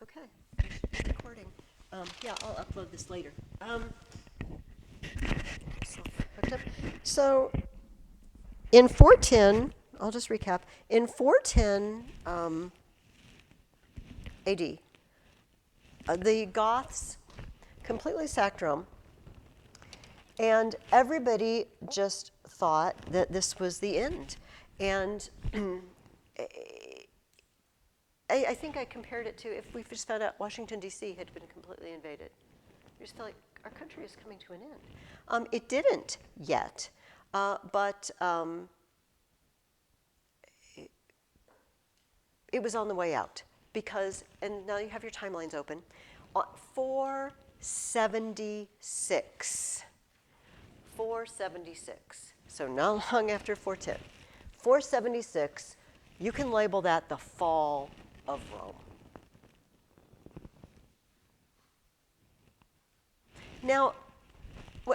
Okay, it's recording. Yeah, I'll upload this later. Hooked up. So in 410, I'll just recap. In 410 AD, the Goths completely sacked Rome, and everybody just thought that this was the end. And I think I compared it to if we just found out Washington, D.C. had been completely invaded. We just felt like our country is coming to an end. It didn't yet, but it was on the way out because, and now you have your timelines open, 476. 476. So not long after 410. 476, you can label that the fall of Rome. Now,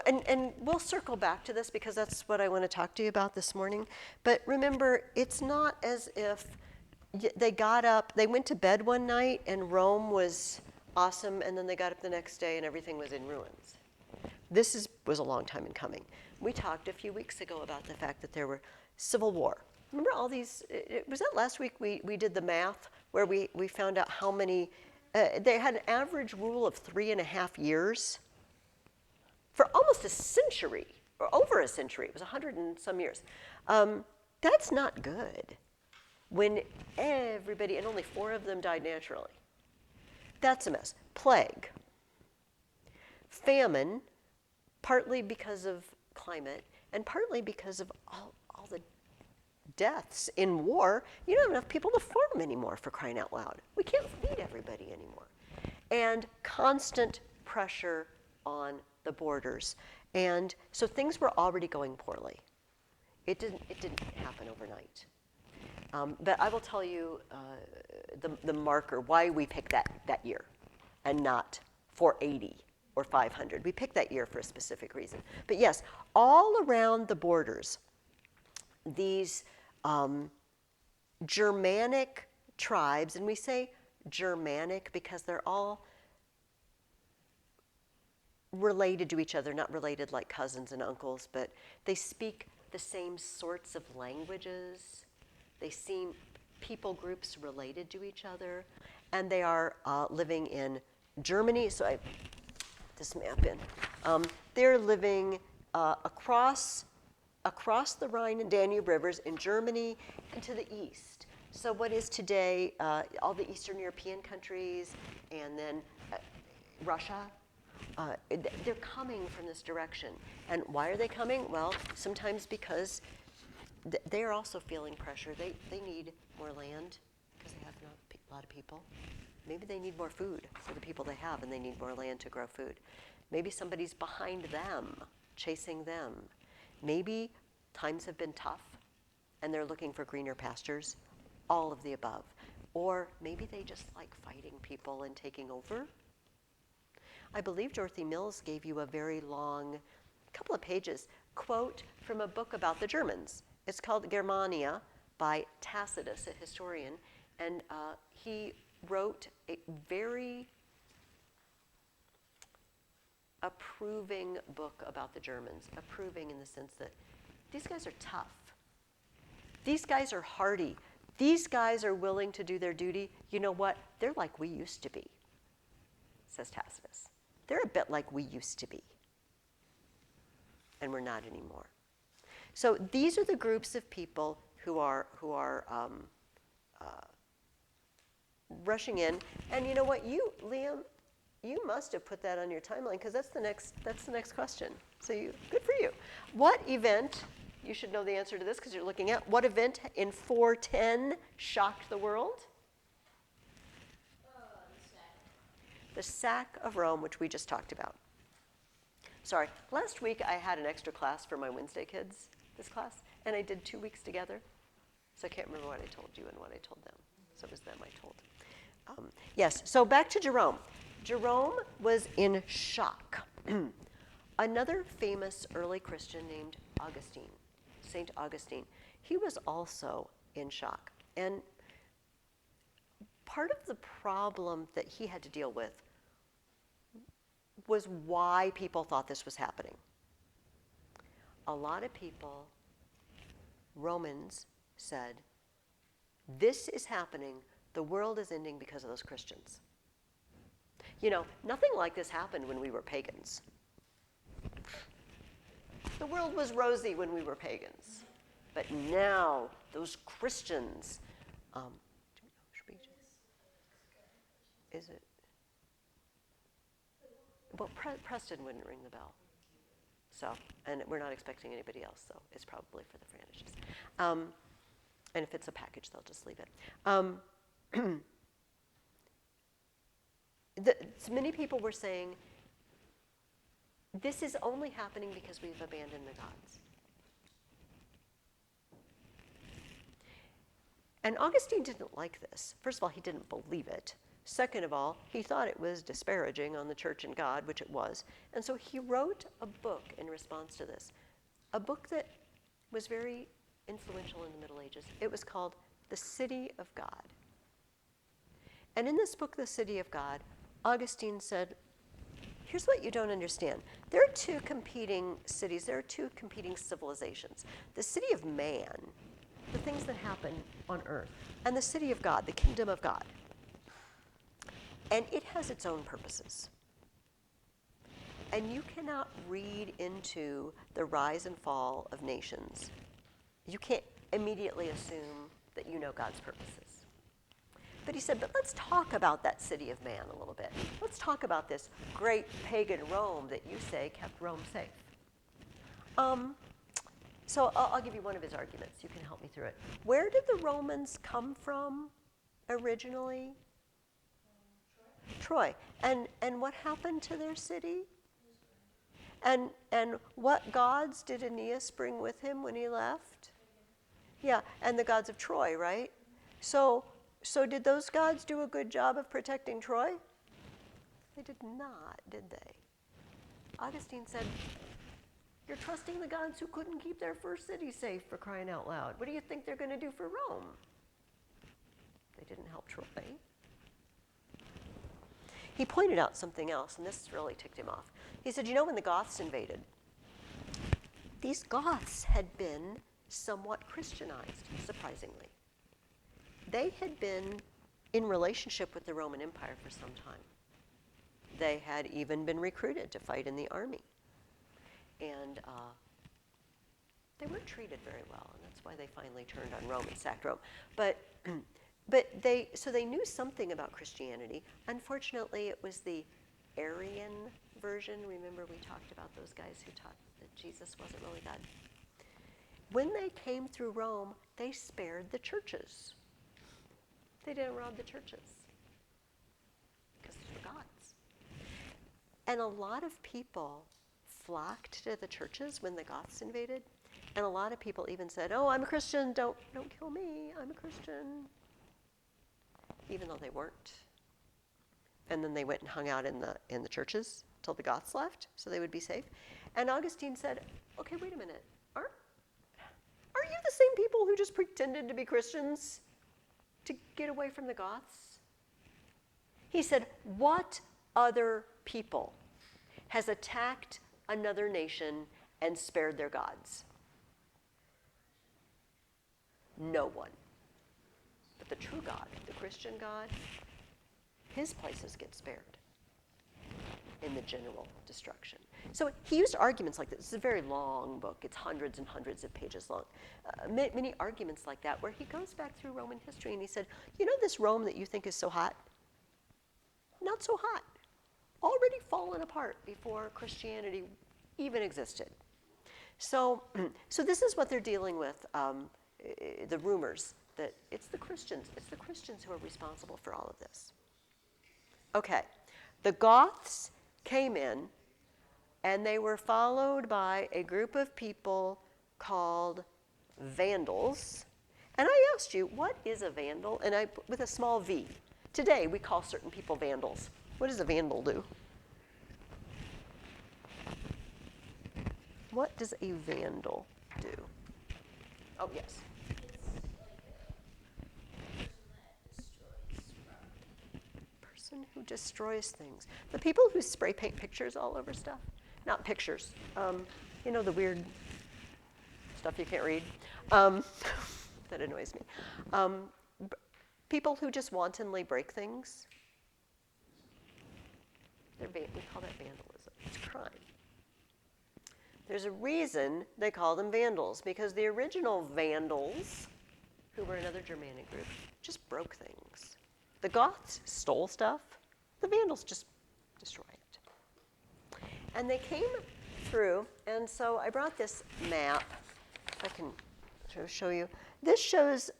and we'll circle back to this because that's what I want to talk to you about this morning. But remember, it's not as if they got up, they went to bed one night and Rome was awesome, and then they got up the next day and everything was in ruins. This was a long time in coming. We talked a few weeks ago about the fact that there were civil war. Remember all these, was that last week we did the math where we found out how many, they had an average rule of 3.5 years for almost a century, or over a century. It was 100 and some years. That's not good when everybody, and only 4 of them died naturally. That's a mess. Plague. Famine, partly because of climate, and partly because of all the deaths in war. You don't have enough people to farm anymore, for crying out loud. We can't feed everybody anymore. And constant pressure on the borders. And so things were already going poorly. It didn't happen overnight. But I will tell you the marker, why we picked that year and not 480 or 500. We picked that year for a specific reason. But yes, all around the borders, these Germanic tribes, and we say Germanic because they're all related to each other, not related like cousins and uncles, but they speak the same sorts of languages. They seem people groups related to each other, and they are living in Germany. So I this map in. They're living across the Rhine and Danube rivers in Germany and to the east. So what is today all the Eastern European countries, and then Russia. They're coming from this direction. And why are they coming? Well, sometimes because they're also feeling pressure. They need more land because they have not a lot of people. Maybe they need more food for the people they have, and they need more land to grow food. Maybe somebody's behind them, chasing them. Maybe times have been tough, and they're looking for greener pastures. All of the above. Or maybe they just like fighting people and taking over. I believe Dorothy Mills gave you a very long, couple of pages, quote from a book about the Germans. It's called Germania by Tacitus, a historian, and he wrote a very approving book about the Germans, approving in the sense that these guys are tough. These guys are hardy. These guys are willing to do their duty. You know what? They're like we used to be, says Tacitus. They're a bit like we used to be, and we're not anymore. So these are the groups of people who are rushing in. And you know what, Liam, you must have put that on your timeline because that's the next question. So good for you. What event? You should know the answer to this because you're looking at what event in 410 shocked the world? The sack of Rome, which we just talked about. Sorry, last week I had an extra class for my Wednesday kids, this class, and I did 2 weeks together. So I can't remember what I told you and what I told them. So it was them I told. Yes, so back to Jerome. Jerome was in shock. Another famous early Christian named Augustine, St. Augustine, he was also in shock. And part of the problem that he had to deal with was why people thought this was happening. A lot of people, Romans said, this is happening, the world is ending because of those Christians. You know, nothing like this happened when we were pagans. The world was rosy when we were pagans. But now, those Christians, is it? Well, Preston wouldn't ring the bell. So, and we're not expecting anybody else, so it's probably for the Franishes. And if it's a package, they'll just leave it. Many people were saying, this is only happening because we've abandoned the gods. And Augustine didn't like this. First of all, he didn't believe it. Second of all, he thought it was disparaging on the church and God, which it was. And so he wrote a book in response to this, a book that was very influential in the Middle Ages. It was called The City of God. And in this book, The City of God, Augustine said, here's what you don't understand. There are two competing cities. There are two competing civilizations. The city of man, the things that happen on earth, and the city of God, the kingdom of God. And it has its own purposes. And you cannot read into the rise and fall of nations. You can't immediately assume that you know God's purposes. But he said, but let's talk about that city of man a little bit. Let's talk about this great pagan Rome that you say kept Rome safe. So I'll give you one of his arguments. You can help me through it. Where did the Romans come from originally? Troy. And what happened to their city? And what gods did Aeneas bring with him when he left? Yeah, and the gods of Troy, right? So did those gods do a good job of protecting Troy? They did not, did they? Augustine said, you're trusting the gods who couldn't keep their first city safe, for crying out loud. What do you think they're going to do for Rome? They didn't help Troy. He pointed out something else, and this really ticked him off. He said, you know, when the Goths invaded, these Goths had been somewhat Christianized, surprisingly. They had been in relationship with the Roman Empire for some time. They had even been recruited to fight in the army. And they weren't treated very well, and that's why they finally turned on Rome and sacked Rome. But they knew something about Christianity. Unfortunately, it was the Arian version. Remember, we talked about those guys who taught that Jesus wasn't really God. When they came through Rome, they spared the churches. They didn't rob the churches because they're the gods. And a lot of people flocked to the churches when the Goths invaded. And a lot of people even said, oh, I'm a Christian, don't kill me, I'm a Christian. Even though they weren't. And then they went and hung out in the churches till the Goths left, so they would be safe. And Augustine said, okay, wait a minute. Are you the same people who just pretended to be Christians to get away from the Goths? He said, what other people has attacked another nation and spared their gods? No one. But the true God, the Christian God, his places get spared in the general destruction. So he used arguments like this. It's a very long book. It's hundreds and hundreds of pages long. Many arguments like that where he goes back through Roman history and he said, you know this Rome that you think is so hot? Not so hot. Already fallen apart before Christianity even existed. So this is what they're dealing with, the rumors that it's the Christians who are responsible for all of this. Okay, the Goths came in and they were followed by a group of people called Vandals. And I asked you, what is a Vandal? And with a small v. Today we call certain people Vandals. What does a Vandal do? What does a Vandal do? Oh, yes. person who destroys things. The people who spray paint pictures all over stuff. Not pictures. You know, the weird stuff you can't read. That annoys me. People who just wantonly break things. We call that vandalism. It's crime. There's a reason they call them vandals, because the original Vandals, who were another Germanic group, just broke things. The Goths stole stuff. The Vandals just destroyed it. And they came through, and so I brought this map. If I can show you. This shows,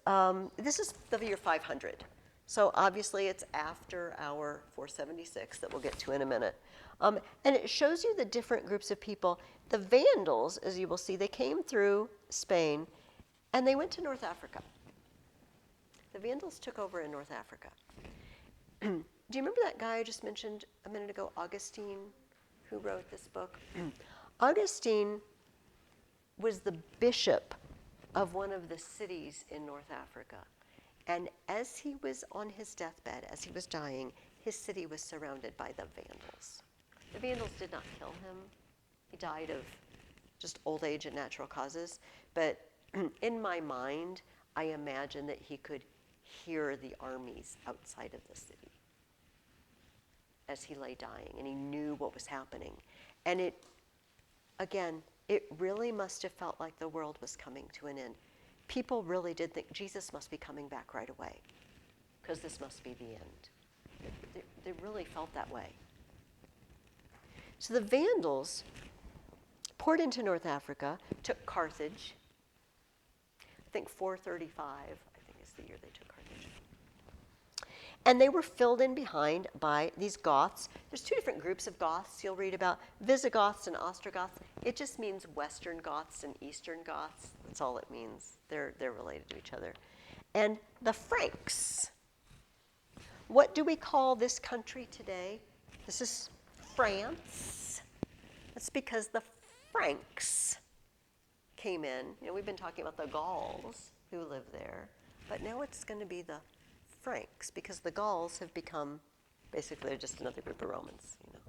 this is the year 500. So obviously it's after our 476 that we'll get to in a minute. And it shows you the different groups of people. The Vandals, as you will see, they came through Spain, and they went to North Africa. The Vandals took over in North Africa. Do you remember that guy I just mentioned a minute ago, Augustine, who wrote this book? Augustine was the bishop of one of the cities in North Africa. And as he was on his deathbed, as he was dying, his city was surrounded by the Vandals. The Vandals did not kill him. He died of just old age and natural causes. But in my mind, I imagine that he could hear the armies outside of the city as he lay dying, and he knew what was happening. And it really must have felt like the world was coming to an end. People really did think Jesus must be coming back right away, because this must be the end. They really felt that way. So the Vandals poured into North Africa, took Carthage. I think 435, I think is the year they took Carthage. And they were filled in behind by these Goths. There's two different groups of Goths you'll read about, Visigoths and Ostrogoths. It just means Western Goths and Eastern Goths. That's all it means. They're related to each other. And the Franks. What do we call this country today? This is France. That's because the Franks came in. You know, we've been talking about the Gauls who live there, but now it's going to be the Franks, because the Gauls have become, basically, they're just another group of Romans, you know.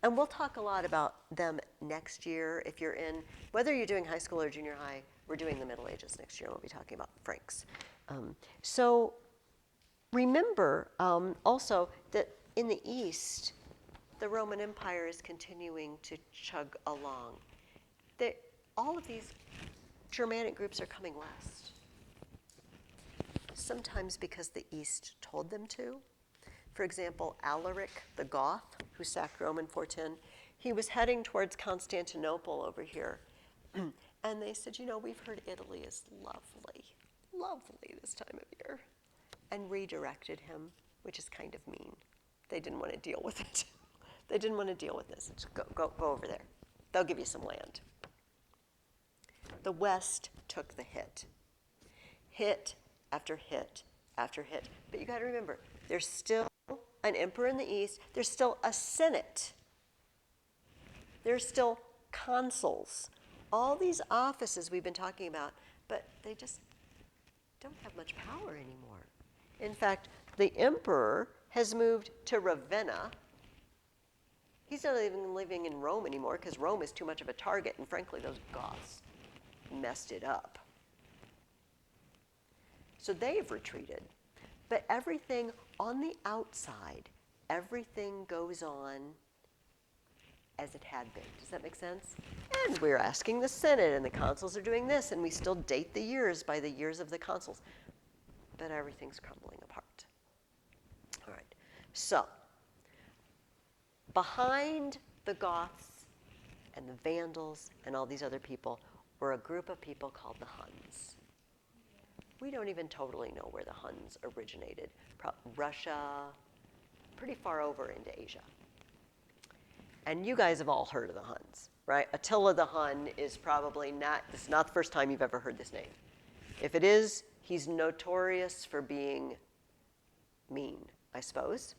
And we'll talk a lot about them next year. If you're in, whether you're doing high school or junior high, we're doing the Middle Ages next year, and we'll be talking about Franks. So remember also that in the East, the Roman Empire is continuing to chug along. All of these Germanic groups are coming west. Sometimes because the East told them to. For example, Alaric the Goth, who sacked Rome in 410, he was heading towards Constantinople over here. And they said, you know, we've heard Italy is lovely, lovely this time of year, and redirected him, which is kind of mean. They didn't want to deal with it. They didn't want to deal with this. Just go over there. They'll give you some land. The West took the hit. Hit after hit after hit. But you got to remember, there's still an emperor in the East. There's still a Senate. There's still consuls. All these offices we've been talking about, but they just don't have much power anymore. In fact, the emperor has moved to Ravenna. He's not even living in Rome anymore, because Rome is too much of a target, and frankly, those Goths messed it up. So they've retreated. But everything on the outside, everything goes on as it had been. Does that make sense? And we're asking the Senate, and the consuls are doing this, and we still date the years by the years of the consuls. But everything's crumbling apart. All right. So behind the Goths and the Vandals and all these other people were a group of people called the Huns. We don't even totally know where the Huns originated. Russia, pretty far over into Asia. And you guys have all heard of the Huns, right? Attila the Hun is probably not, this is not the first time you've ever heard this name. If it is, he's notorious for being mean, I suppose.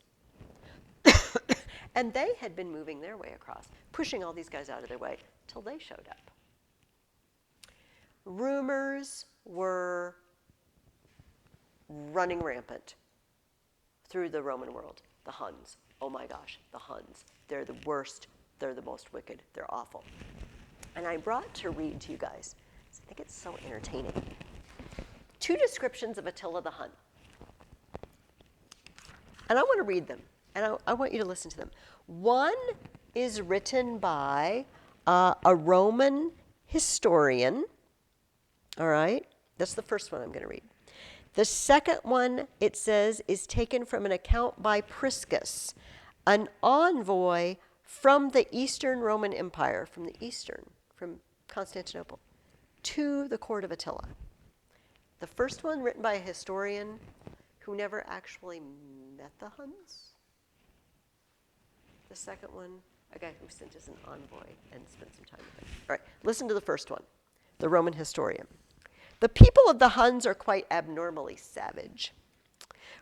And they had been moving their way across, pushing all these guys out of their way till they showed up. Rumors were running rampant through the Roman world. The Huns. Oh my gosh, the Huns. They're the worst. They're the most wicked. They're awful. And I brought to read to you guys, I think it's so entertaining, 2 descriptions of Attila the Hun. And I want to read them, and I want you to listen to them. One is written by a Roman historian, all right? That's the first one I'm going to read. The second one, it says, is taken from an account by Priscus, an envoy from the Eastern Roman Empire, from Constantinople, to the court of Attila. The first one written by a historian who never actually met the Huns. The second one, a guy who sent as an envoy and spent some time with them. All right, listen to the first one, the Roman historian. The people of the Huns are quite abnormally savage.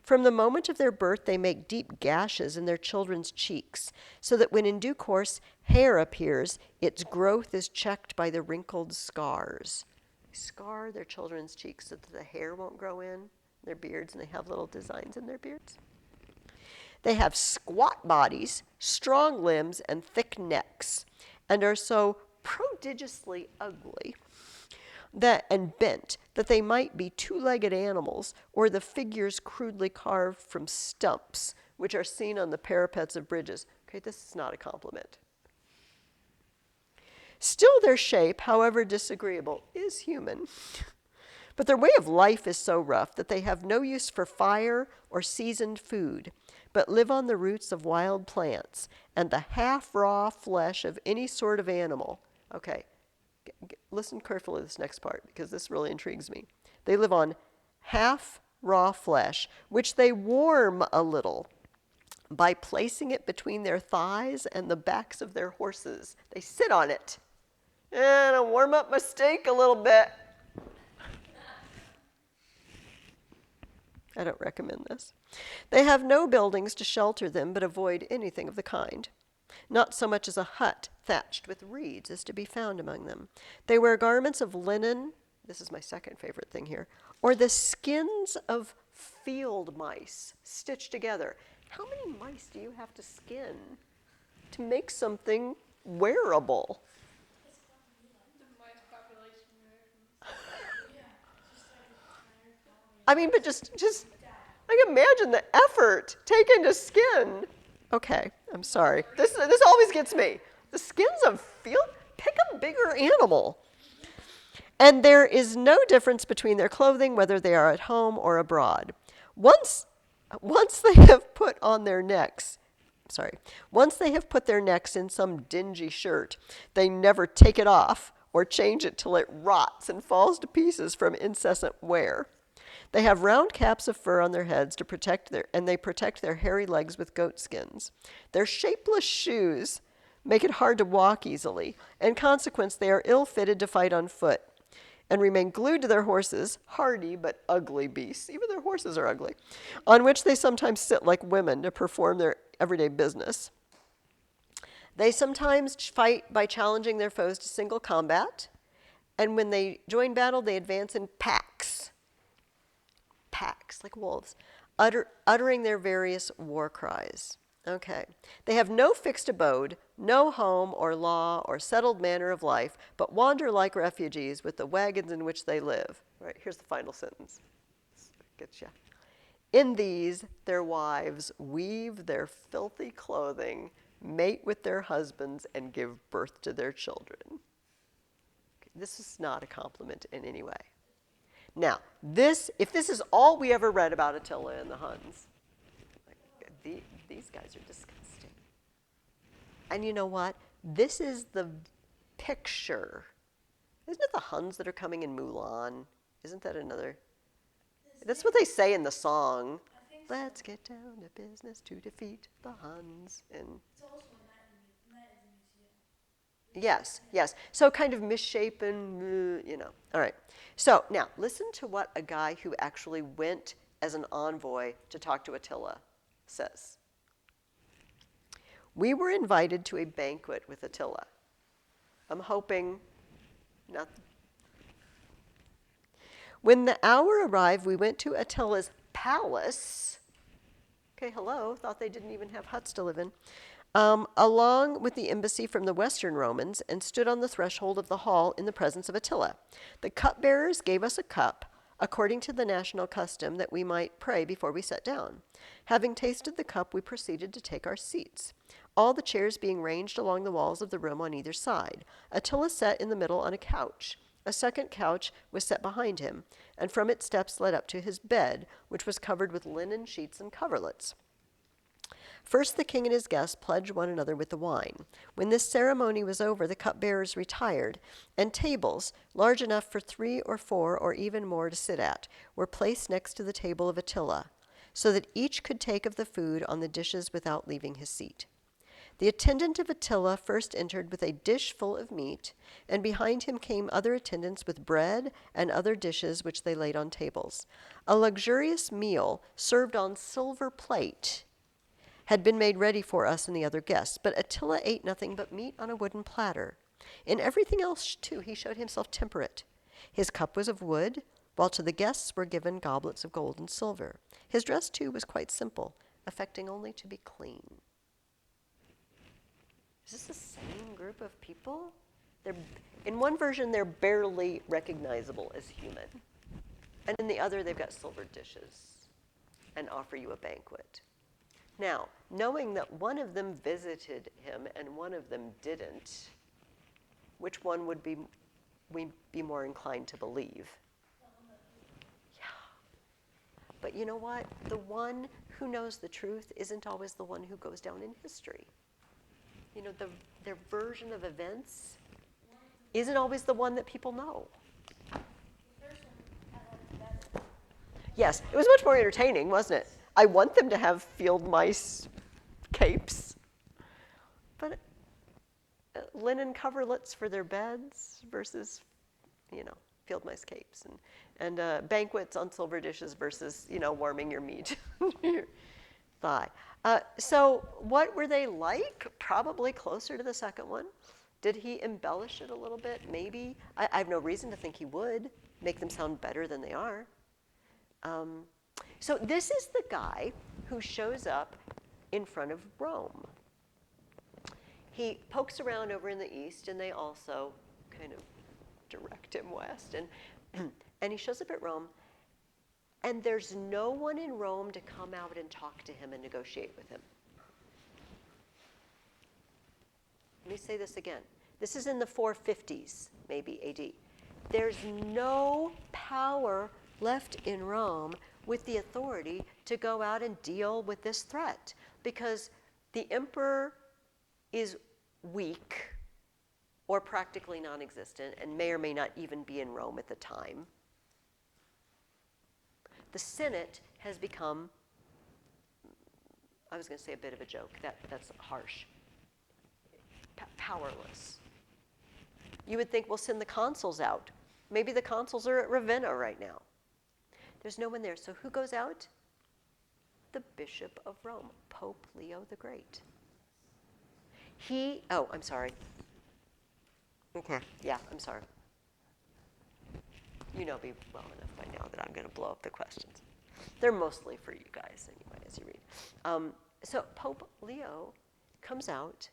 From the moment of their birth, they make deep gashes in their children's cheeks, so that when in due course hair appears, its growth is checked by the wrinkled scars. They scar their children's cheeks so that the hair won't grow in their beards, and they have little designs in their beards. They have squat bodies, strong limbs, and thick necks, and are so prodigiously ugly and bent that they might be 2-legged animals or the figures crudely carved from stumps, which are seen on the parapets of bridges. Okay, this is not a compliment. Still, their shape, however disagreeable, is human. But their way of life is so rough that they have no use for fire or seasoned food, but live on the roots of wild plants and the half-raw flesh of any sort of animal. Okay, listen carefully to this next part, because this really intrigues me. They live on half-raw flesh, which they warm a little by placing it between their thighs and the backs of their horses. They sit on it and warm up my steak a little bit. I don't recommend this. They have no buildings to shelter them, but avoid anything of the kind. Not so much as a hut thatched with reeds is to be found among them. They wear garments of linen, this is my second favorite thing here, or the skins of field mice stitched together. How many mice do you have to skin to make something wearable? The mice population. I mean, but just like imagine the effort taken to skin. Okay, I'm sorry. This always gets me. The skins of field, pick a bigger animal. And there is no difference between their clothing, whether they are at home or abroad. Once they have put their necks in some dingy shirt, they never take it off or change it till it rots and falls to pieces from incessant wear. They have round caps of fur on their heads to protect their hairy legs with goat skins. Their shapeless shoes make it hard to walk easily. In consequence, they are ill-fitted to fight on foot and remain glued to their horses, hardy but ugly beasts. Even their horses are ugly, on which they sometimes sit like women to perform their everyday business. They sometimes fight by challenging their foes to single combat, and when they join battle, they advance in packs, like wolves, uttering their various war cries. Okay. They have no fixed abode, no home or law or settled manner of life, but wander like refugees with the wagons in which they live. Right, here's the final sentence. Gets ya. In these, their wives weave their filthy clothing, mate with their husbands, and give birth to their children. Okay, this is not a compliment in any way. Now, if this is all we ever read about Attila and the Huns, these guys are disgusting. And you know what? This is the picture. Isn't it the Huns that are coming in Mulan? Isn't that another? That's what they say in the song. Let's get down to business to defeat the Huns. And It's also a night in the museum. yes. So kind of misshapen, All right. So now listen to what a guy who actually went as an envoy to talk to Attila says. We were invited to a banquet with Attila. I'm hoping not. When the hour arrived, we went to Attila's palace. Okay, hello. Thought they didn't even have huts to live in. Along with the embassy from the Western Romans, and stood on the threshold of the hall in the presence of Attila. The cupbearers gave us a cup, according to the national custom, that we might pray before we sat down. Having tasted the cup, we proceeded to take our seats, all the chairs being ranged along the walls of the room on either side. Attila sat in the middle on a couch. A second couch was set behind him, and from it steps led up to his bed, which was covered with linen sheets and coverlets. First, the king and his guests pledged one another with the wine. When this ceremony was over, the cupbearers retired, and tables, large enough for 3 or 4 or even more to sit at, were placed next to the table of Attila, so that each could take of the food on the dishes without leaving his seat. The attendant of Attila first entered with a dish full of meat, and behind him came other attendants with bread and other dishes which they laid on tables. A luxurious meal, served on silver plate, had been made ready for us and the other guests, but Attila ate nothing but meat on a wooden platter. In everything else, too, he showed himself temperate. His cup was of wood, while to the guests were given goblets of gold and silver. His dress, too, was quite simple, affecting only to be clean. Is this the same group of people? In one version, they're barely recognizable as human. And in the other, they've got silver dishes and offer you a banquet. Now, knowing that one of them visited him and one of them didn't, which one would we be more inclined to believe? Yeah. But you know what? The one who knows the truth isn't always the one who goes down in history. You know, their version of events isn't always the one that people know. Yes, it was much more entertaining, wasn't it? I want them to have field mice capes, but linen coverlets for their beds versus, field mice capes, and banquets on silver dishes versus, warming your meat, your thigh. So what were they like? Probably closer to the second one. Did he embellish it a little bit? Maybe. I have no reason to think he would make them sound better than they are. So this is the guy who shows up in front of Rome. He pokes around over in the east, and they also kind of direct him west. And he shows up at Rome, and there's no one in Rome to come out and talk to him and negotiate with him. Let me say this again. This is in the 450s, maybe AD. There's no power left in Rome with the authority to go out and deal with this threat, because the emperor is weak or practically non-existent and may or may not even be in Rome at the time. The Senate has become, I was going to say a bit of a joke, that's harsh, powerless. You would think, we'll send the consuls out. Maybe the consuls are at Ravenna right now. There's no one there. So who goes out? The Bishop of Rome, Pope Leo the Great. I'm sorry. Okay, yeah, I'm sorry. You know me well enough by now that I'm going to blow up the questions. They're mostly for you guys anyway, as you read. So Pope Leo comes out,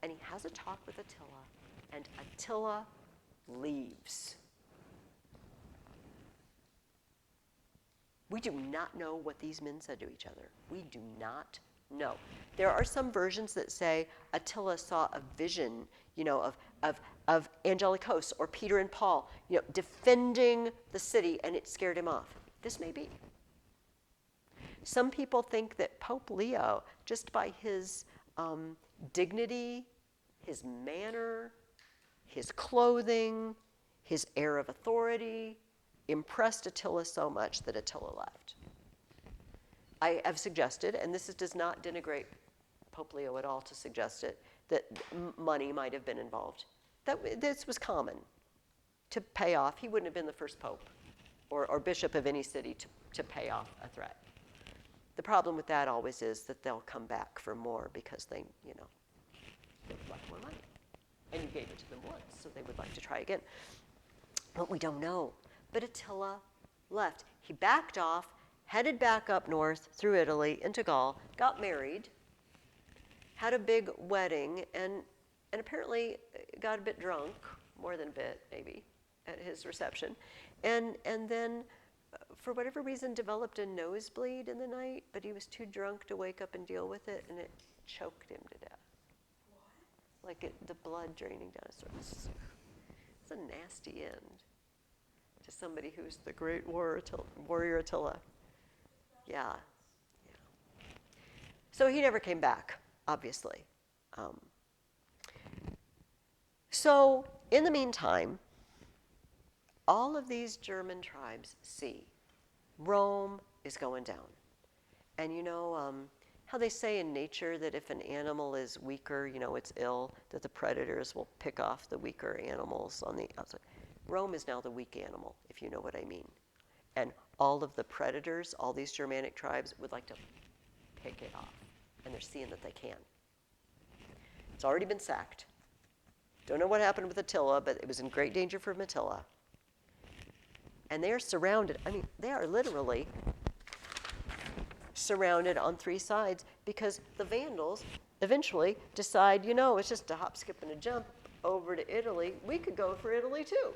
and he has a talk with Attila, and Attila leaves. We do not know what these men said to each other. We do not know. There are some versions that say Attila saw a vision, of angelic hosts or Peter and Paul, defending the city, and it scared him off. This may be. Some people think that Pope Leo, just by his dignity, his manner, his clothing, his air of authority, impressed Attila so much that Attila left. I have suggested, and this does not denigrate Pope Leo at all to suggest it, that money might have been involved. This was common to pay off. He wouldn't have been the first pope or bishop of any city to pay off a threat. The problem with that always is that they'll come back for more because they would like more money. And you gave it to them once, so they would like to try again. But we don't know. But Attila left. He backed off, headed back up north through Italy into Gaul, got married, had a big wedding, and apparently got a bit drunk, more than a bit maybe, at his reception, and then for whatever reason developed a nosebleed in the night, but he was too drunk to wake up and deal with it, and it choked him to death. Like the blood draining down his throat. It's a nasty end to somebody who's the great warrior Attila. Yeah. So he never came back, obviously. So in the meantime, all of these German tribes see Rome is going down. And you know how they say in nature that if an animal is weaker, you know, it's ill, that the predators will pick off the weaker animals on the outside. Rome is now the weak animal, if you know what I mean. And all of the predators, all these Germanic tribes would like to pick it off. And they're seeing that they can. It's already been sacked. Don't know what happened with Attila, but it was in great danger from Attila. And they are surrounded. I mean, they are literally surrounded on three sides because the Vandals eventually decide, you know, it's just a hop, skip, and a jump over to Italy. We could go for Italy too.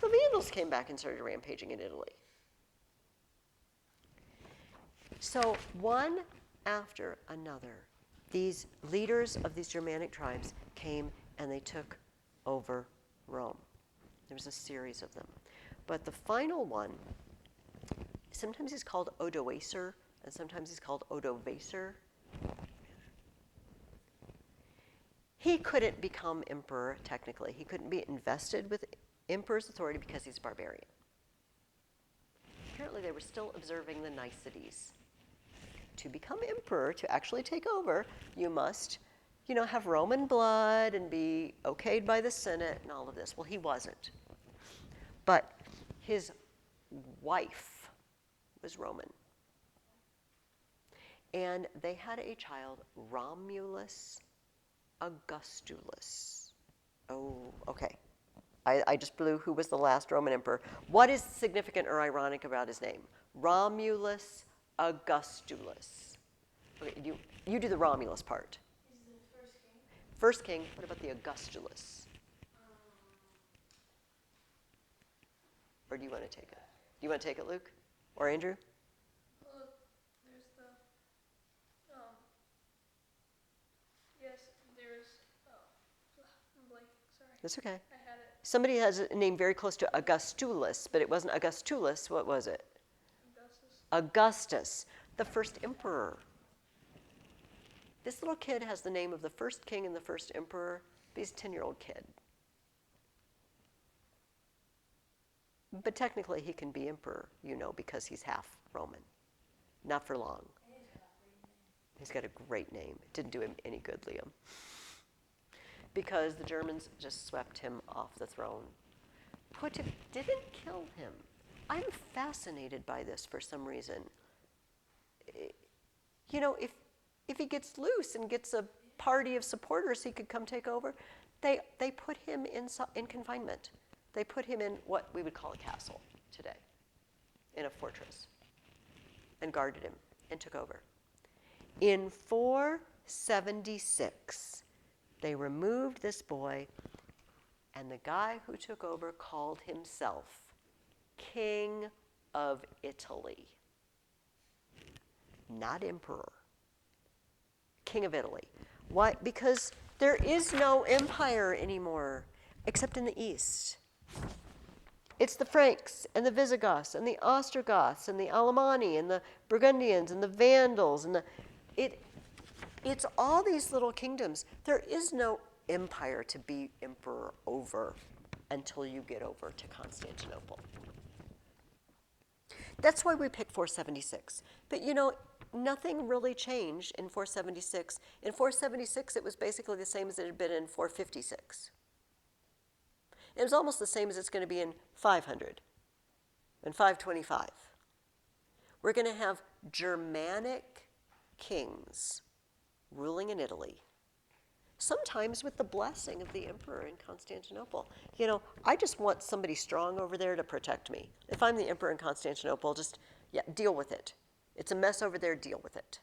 The Vandals came back and started rampaging in Italy. So one after another, these leaders of these Germanic tribes came and they took over Rome. There was a series of them. But the final one, sometimes he's called Odoacer, and sometimes he's called Odovacer. He couldn't become emperor, technically. He couldn't be invested with emperor's authority because he's a barbarian. Apparently they were still observing the niceties. To become emperor, to actually take over, you must, you know, have Roman blood and be okayed by the Senate and all of this. Well, he wasn't. But his wife was Roman. And they had a child, Romulus Augustulus. Oh, okay. I just blew who was the last Roman emperor. What is significant or ironic about his name? Romulus Augustulus. Okay, you do the Romulus part. Is the first king? First king, what about the Augustulus? Or do you want to take it? Do you want to take it, Luke? Or Andrew? Look, there's the, yes, there's, I'm blanking, sorry. That's okay. I had it. Somebody has a name very close to Augustulus, but it wasn't Augustulus. What was it? Augustus. Augustus, the first emperor. This little kid has the name of the first king and the first emperor, but he's a 10-year-old kid. But technically he can be emperor, you know, because he's half Roman. Not for long. He's got a great name. It didn't do him any good, Liam. Because the Germans just swept him off the throne. Didn't kill him. I'm fascinated by this for some reason. You know, if he gets loose and gets a party of supporters he could come take over, they put him in confinement. They put him in what we would call a castle today, in a fortress, and guarded him and took over. In 476, they removed this boy, and the guy who took over called himself King of Italy. Not emperor. King of Italy. Why? Because there is no empire anymore, except in the east. It's the Franks and the Visigoths and the Ostrogoths and the Alemanni and the Burgundians and the Vandals and it's all these little kingdoms. There is no empire to be emperor over until you get over to Constantinople. That's why we pick 476. But you know, nothing really changed in 476. In 476, it was basically the same as it had been in 456. It was almost the same as it's going to be in 500 and 525. We're going to have Germanic kings ruling in Italy, sometimes with the blessing of the emperor in Constantinople. You know, I just want somebody strong over there to protect me. If I'm the emperor in Constantinople, just Yeah, deal with it. It's a mess over there, deal with it.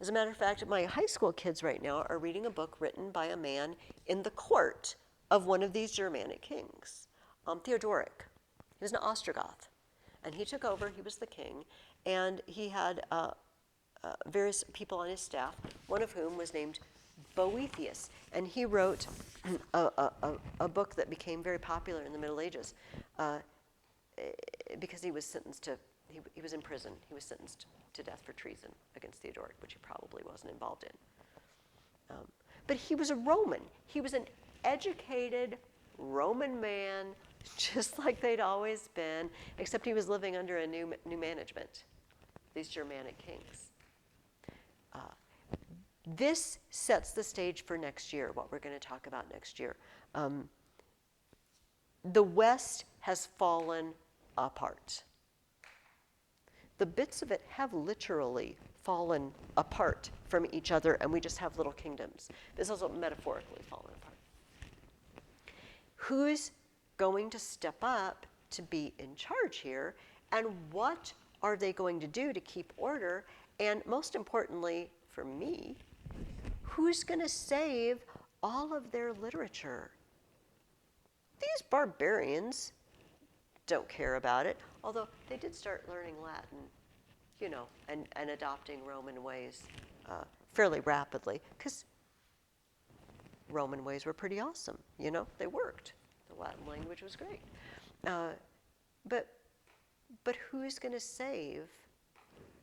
As a matter of fact, my high school kids right now are reading a book written by a man in the court of one of these Germanic kings, Theodoric. He was an Ostrogoth, and he took over, he was the king, and he had various people on his staff, one of whom was named Boethius, and he wrote a book that became very popular in the Middle Ages because he was sentenced to, he was in prison. He was sentenced to death for treason against Theodoric, which he probably wasn't involved in. But he was a Roman. He was an educated Roman man, just like they'd always been, except he was living under a new management, these Germanic kings. This sets the stage for next year, what we're going to talk about next year. The West has fallen apart. The bits of it have literally fallen apart from each other, and we just have little kingdoms. This is also metaphorically fallen apart. Who's going to step up to be in charge here, and what are they going to do to keep order? And most importantly, for me, who's going to save all of their literature? These barbarians don't care about it, although they did start learning Latin, you know, and adopting Roman ways fairly rapidly, because Roman ways were pretty awesome, you know, they worked. The Latin language was great. But who's going to save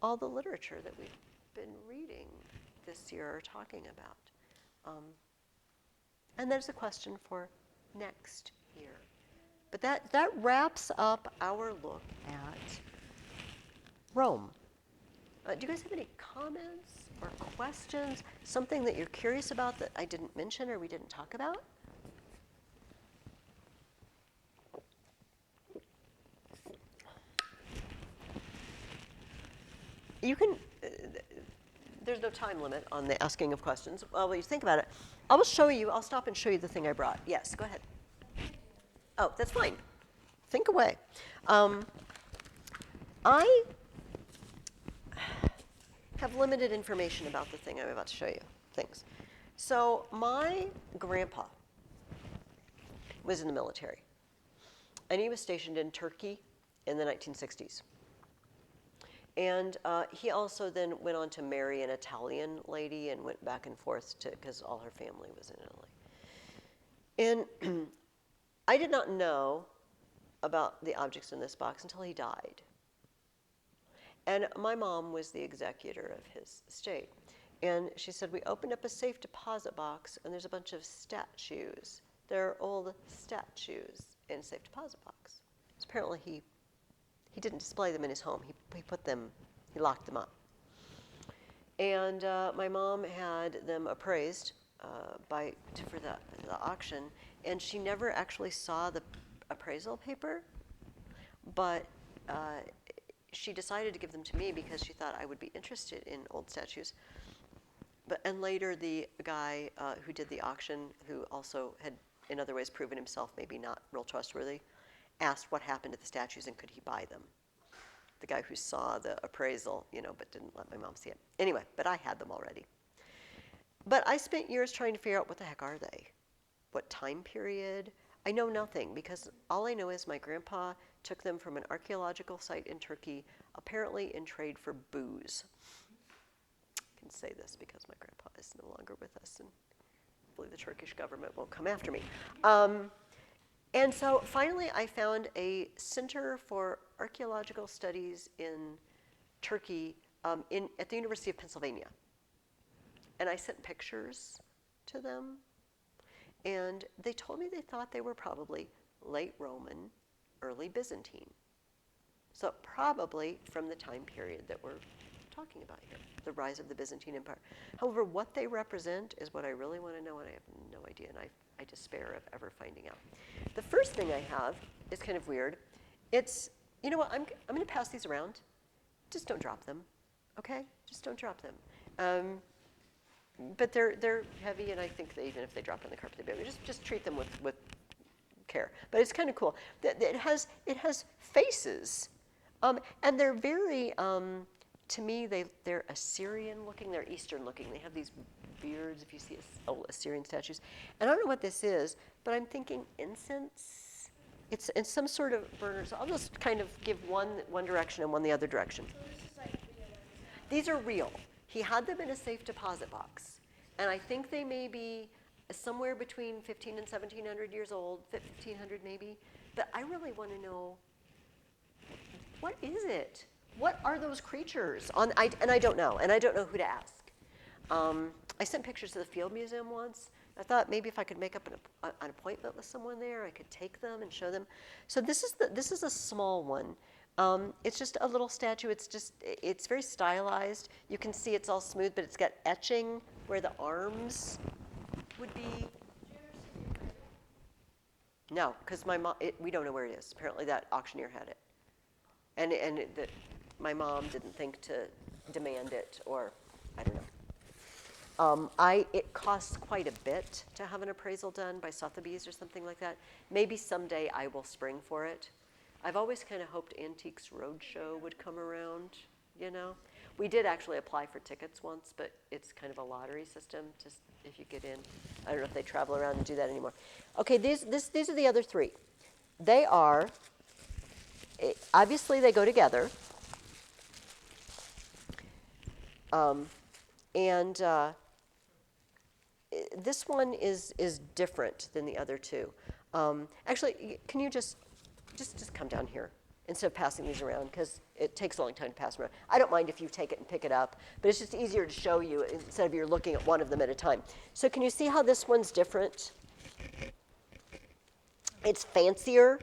all the literature that we've been reading this year or talking about? And there's a question for next year. But that wraps up our look at Rome. Do you guys have any comments or questions? Something that you're curious about that I didn't mention or we didn't talk about? You can, there's no time limit on the asking of questions. Well, when you think about it, I will show you, I'll stop and show you the thing I brought. Yes, go ahead. Oh, that's fine. Think away. I have limited information about the thing I'm about to show you, things. So my grandpa was in the military, and he was stationed in Turkey in the 1960s. And he also then went on to marry an Italian lady and went back and forth because all her family was in Italy. And I did not know about the objects in this box until he died. And my mom was the executor of his estate. And she said, we opened up a safe deposit box, and there's a bunch of statues. They're old statues in a safe deposit box. So apparently he didn't display them in his home. He put them, he locked them up. And my mom had them appraised for the auction, and she never actually saw the appraisal paper, but she decided to give them to me because she thought I would be interested in old statues. And later the guy who did the auction, who also had in other ways proven himself maybe not real trustworthy, asked what happened to the statues and could he buy them. The guy who saw the appraisal, you know, but didn't let my mom see it. Anyway, but I had them already. But I spent years trying to figure out what the heck are they? What time period? I know nothing because all I know is my grandpa took them from an archaeological site in Turkey, apparently in trade for booze. I can say this because my grandpa is no longer with us and hopefully the Turkish government won't come after me. And so finally I found a Center for Archaeological Studies in Turkey at the University of Pennsylvania. And I sent pictures to them. And they told me they thought they were probably late Roman, early Byzantine. So probably from the time period that we're talking about here, the rise of the Byzantine Empire. However, what they represent is what I really want to know, and I have no idea, and I despair of ever finding out. The first thing I have is kind of weird. It's, you know what, I'm going to pass these around. Just don't drop them, okay? Just don't drop them. But they're heavy, and I think that even if they drop on the carpet, they'd be able to just treat them with care. But it's kind of cool. It has faces, and they're very, to me, they're Assyrian looking. They're Eastern looking. They have these beards. If you see old Assyrian statues, and I don't know what this is, but I'm thinking incense. It's some sort of burner. So I'll just kind of give one direction and one the other direction. So this is like real. These are real. He had them in a safe deposit box. And I think they may be somewhere between 15 and 1700 years old, 1500 maybe. But I really want to know, what is it? What are those creatures? And I don't know. And I don't know who to ask. I sent pictures to the Field Museum once. I thought maybe if I could make up an appointment with someone there, I could take them and show them. So this is a small one. It's just a little statue. It's very stylized. You can see it's all smooth, but it's got etching where the arms would be. Did you ever see the aquarium? No, because my mom, we don't know where it is. Apparently that auctioneer had it. And my mom didn't think to demand it, or I don't know. It costs quite a bit to have an appraisal done by Sotheby's or something like that. Maybe someday I will spring for it. I've always kind of hoped Antiques Roadshow would come around, you know. We did actually apply for tickets once, but it's kind of a lottery system, just if you get in. I don't know if they travel around and do that anymore. Okay, these are the other three. They are, obviously they go together. This one is different than the other two. Actually, can you just come down here instead of passing these around, because it takes a long time to pass them around. I don't mind if you take it and pick it up, but it's just easier to show you instead of you're looking at one of them at a time. So can you see how this one's different? It's fancier.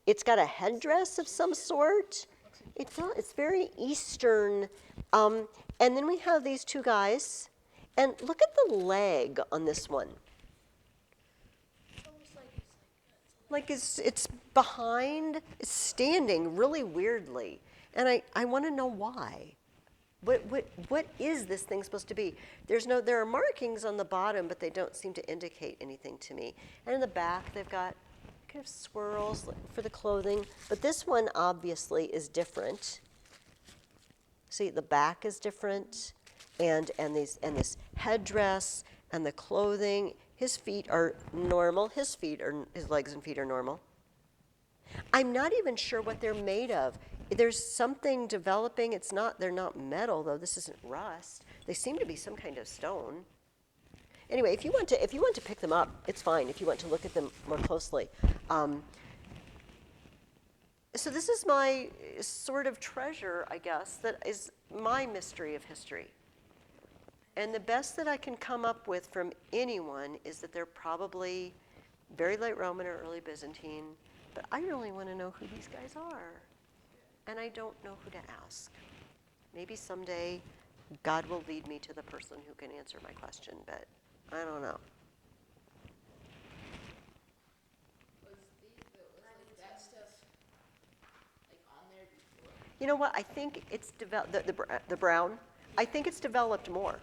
It's got a headdress of some sort. It's very Eastern. And then we have these two guys. And look at the leg on this one. It's almost like It's behind, it's standing really weirdly. And I want to know why. What is this thing supposed to be? There are markings on the bottom, but they don't seem to indicate anything to me. And in the back, they've got kind of swirls for the clothing. But this one obviously is different. See, the back is different. And this headdress and the clothing. His feet are normal. His legs and feet are normal. I'm not even sure what they're made of. There's something developing. They're not metal though. This isn't rust. They seem to be some kind of stone. Anyway, if you want to pick them up, it's fine. If you want to look at them more closely. So this is my sort of treasure, I guess, that is my mystery of history. And the best that I can come up with from anyone is that they're probably very late Roman or early Byzantine, but I really want to know who these guys are. And I don't know who to ask. Maybe someday God will lead me to the person who can answer my question, but I don't know. Was that stuff like on there before? You know what? I think it's developed, the brown, I think it's developed more.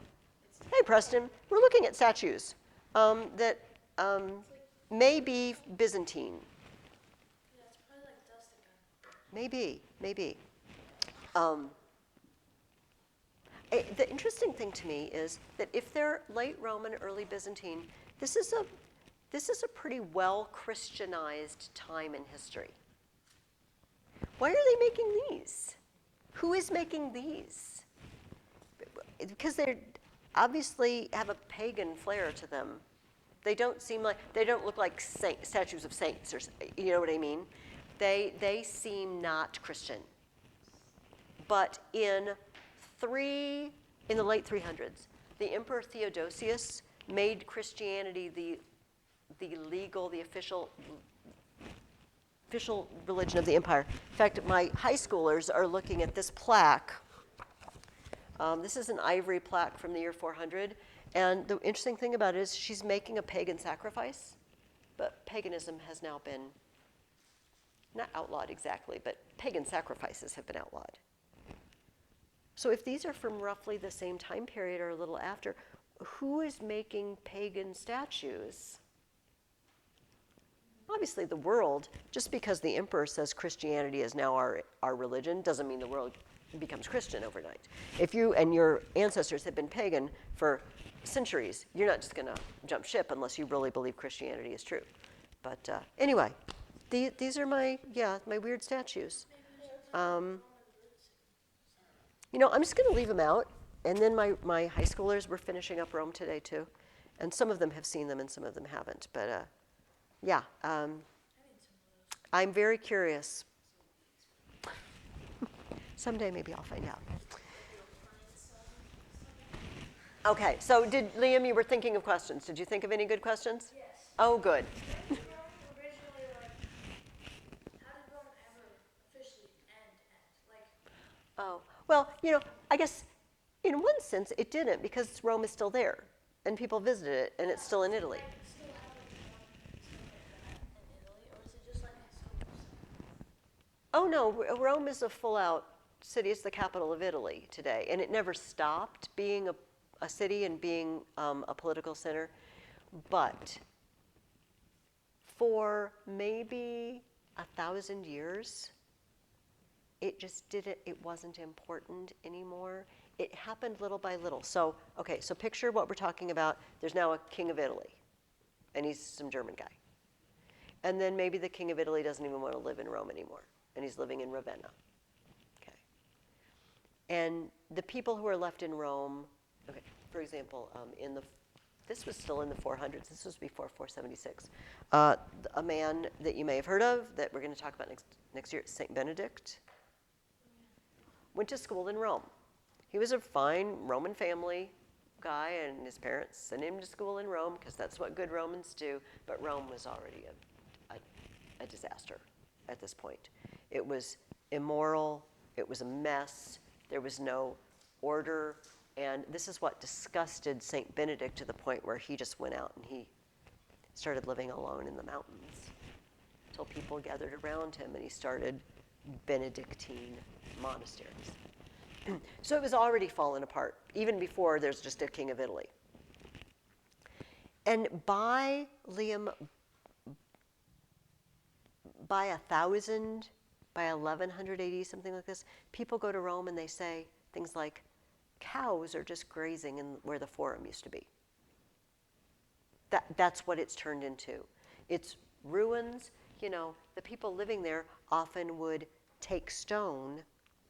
Hey, Preston, we're looking at statues that may be Byzantine. yeah, it's probably like dust again. Maybe. The interesting thing to me is that if they're late Roman, early Byzantine, this is a pretty well Christianized time in history. Why are they making these? Who is making these? Because they obviously have a pagan flair to them. They don't look like statues of saints, or you know what I mean? They seem not Christian. But in the late 300s, the Emperor Theodosius made Christianity the official religion of the empire. In fact, my high schoolers are looking at this plaque. This is an ivory plaque from the year 400. And the interesting thing about it is she's making a pagan sacrifice, but paganism has now been, not outlawed exactly, but pagan sacrifices have been outlawed. So if these are from roughly the same time period or a little after, who is making pagan statues? obviously the world, just because the emperor says Christianity is now our religion, doesn't mean the world becomes Christian overnight. If you and your ancestors have been pagan for centuries, you're not just going to jump ship unless you really believe Christianity is true. But anyway, these are my weird statues. You know, I'm just going to leave them out. And then my high schoolers were finishing up Rome today too. And some of them have seen them and some of them haven't. But yeah, I'm very curious. Someday maybe I'll find out. Okay, so Liam, you were thinking of questions. Did you think of any good questions? Yes. Oh, good. Rome originally, how did Rome ever officially end? Oh, well, you know, I guess in one sense it didn't because Rome is still there and people visit it and it's still in Italy. Still have stuff like that in Italy, or is it just like historical stuff? Oh, no, Rome is a full-out city. It's the capital of Italy today. And it never stopped being a city and being a political center. But for maybe 1,000 years, it just didn't, it wasn't important anymore. It happened little by little. So, okay, so picture what we're talking about. There's now a king of Italy, and he's some German guy. And then maybe the king of Italy doesn't even want to live in Rome anymore, and he's living in Ravenna. Okay. And the people who are left in Rome, okay, for example, this was still in the 400s. This was before 476. A man that you may have heard of that we're going to talk about next year, Saint Benedict, went to school in Rome. He was a fine Roman family guy, and his parents sent him to school in Rome because that's what good Romans do. But Rome was already a disaster at this point. It was immoral. It was a mess. There was no order. And this is what disgusted St. Benedict to the point where he just went out and he started living alone in the mountains until people gathered around him and he started Benedictine monasteries. So it was already fallen apart, even before there's just a king of Italy. And by 1,000, by 1100 AD, something like this, people go to Rome and they say things like, cows are just grazing in where the forum used to be. That's what it's turned into. It's ruins. You know, the people living there often would take stone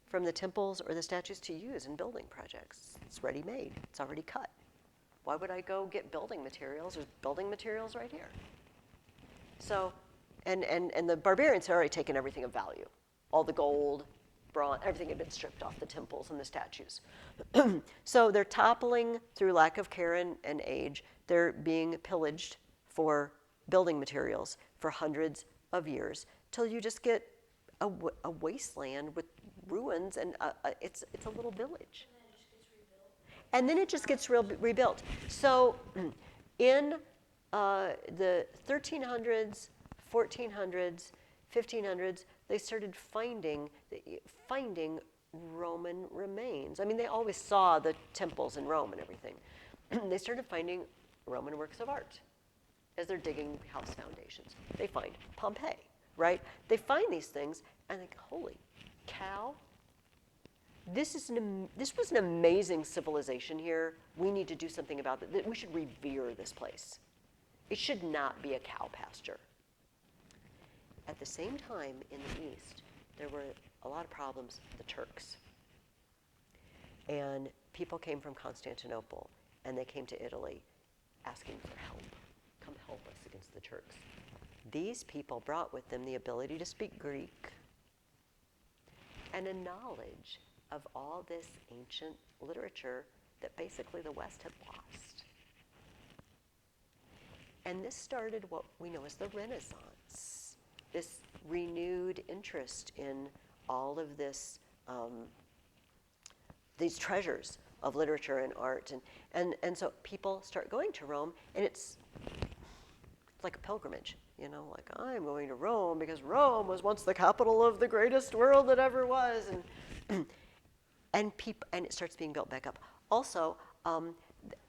from the temples or the statues to use in building projects. It's ready made. It's already cut. Why would I go get building materials? There's building materials right here. So, and the barbarians had already taken everything of value. All the gold, bronze, everything had been stripped off the temples and the statues. So they're toppling through lack of care and age. They're being pillaged for building materials for hundreds of years till you just get a wasteland with ruins, and it's a little village. And then it just gets rebuilt. So in the 1300s, 1400s, 1500s, they started finding Roman remains. I mean, they always saw the temples in Rome and everything. They started finding Roman works of art as they're digging house foundations. They find Pompeii, right? They find these things and think, holy cow, this was an amazing civilization here. We need to do something about it. We should revere this place. It should not be a cow pasture. At the same time, in the East, there were a lot of problems with the Turks. And people came from Constantinople, and they came to Italy asking for help. Come help us against the Turks. These people brought with them the ability to speak Greek and a knowledge of all this ancient literature that basically the West had lost. And this started what we know as the Renaissance, this renewed interest in all of this, these treasures of literature and art. And so people start going to Rome, and it's like a pilgrimage, you know, like I'm going to Rome because Rome was once the capital of the greatest world that ever was. And it starts being built back up. Also,